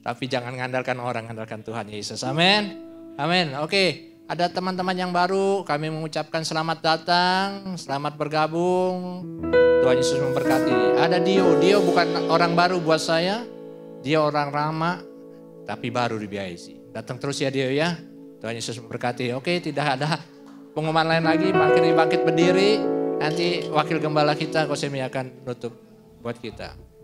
Tapi jangan ngandalkan orang, ngandalkan Tuhan Yesus. Amin. Amin. Oke. Ada teman-teman yang baru, kami mengucapkan selamat datang, selamat bergabung. Tuhan Yesus memberkati. Ada Dio bukan orang baru buat saya. Dia orang lama, tapi baru di BIC. Datang terus ya Dio ya. Tuhan Yesus memberkati. Oke, tidak ada pengumuman lain lagi. Bangkit berdiri. Nanti wakil gembala kita, Kosemi akan nutup buat kita.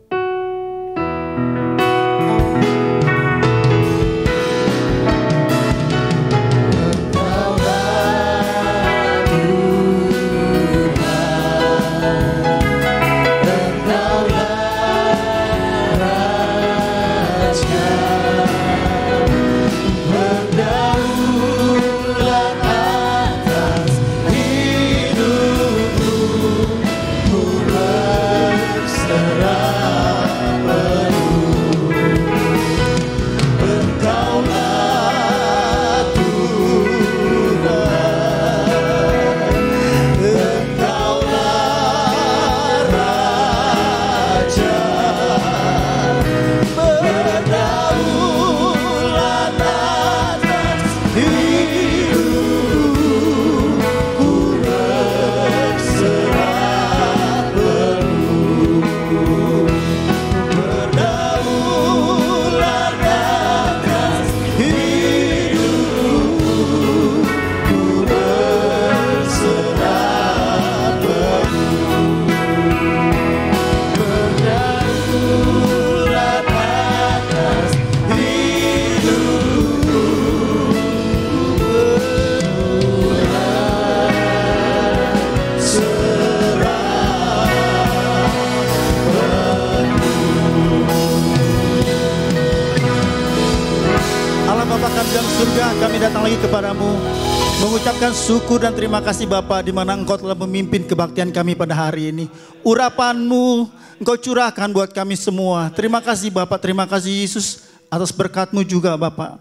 Kami datang lagi kepadamu mengucapkan syukur dan terima kasih Bapa, di mana Engkau telah memimpin kebaktian kami pada hari ini. Urapan-Mu Engkau curahkan buat kami semua. Terima kasih Bapa, terima kasih Yesus atas berkat-Mu juga Bapa.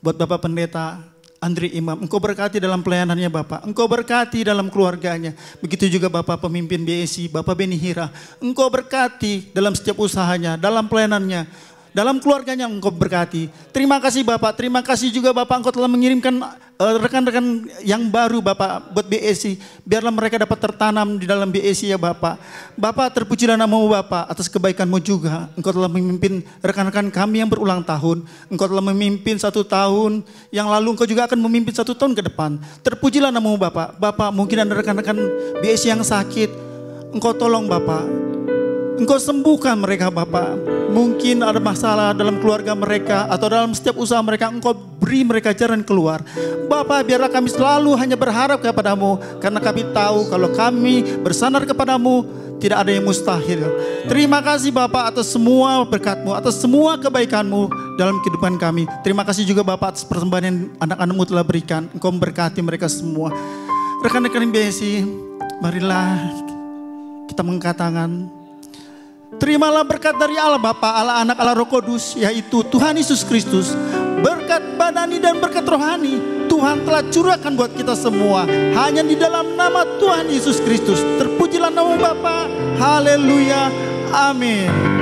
Buat Bapak Pendeta Andri Imam, Engkau berkati dalam pelayanannya Bapak. Engkau berkati dalam keluarganya. Begitu juga Bapak pemimpin BSI, Bapak Beni Hira. Engkau berkati dalam setiap usahanya, dalam pelayanannya, dalam keluarganya Engkau berkati. Terima kasih Bapak, terima kasih juga Bapak Engkau telah mengirimkan rekan-rekan yang baru Bapak buat BSI. Biarlah mereka dapat tertanam di dalam BSI ya Bapak. Bapak terpujilah nama-Mu Bapak atas kebaikan-Mu juga. Engkau telah memimpin rekan-rekan kami yang berulang tahun. Engkau telah memimpin 1 tahun yang lalu, Engkau juga akan memimpin 1 tahun ke depan. Terpujilah nama-Mu Bapak. Bapak mungkin ada rekan-rekan BSI yang sakit. Engkau tolong Bapak. Engkau sembuhkan mereka Bapak. Mungkin ada masalah dalam keluarga mereka atau dalam setiap usaha mereka, Engkau beri mereka jalan keluar. Bapak, biarlah kami selalu hanya berharap kepada-Mu, karena kami tahu kalau kami bersandar kepada-Mu tidak ada yang mustahil. Terima kasih Bapak atas semua berkat-Mu, atas semua kebaikan-Mu dalam kehidupan kami. Terima kasih juga Bapak atas persembahan yang anak-anak-Mu telah berikan. Engkau memberkati mereka semua. Rekan-rekan BSI, marilah kita mengangkat tangan. Terimalah berkat dari Allah Bapa, Allah Anak, Allah Roh Kudus, yaitu Tuhan Yesus Kristus. Berkat badani dan berkat rohani Tuhan telah curahkan buat kita semua hanya di dalam nama Tuhan Yesus Kristus. Terpujilah nama Bapa. Haleluya. Amin.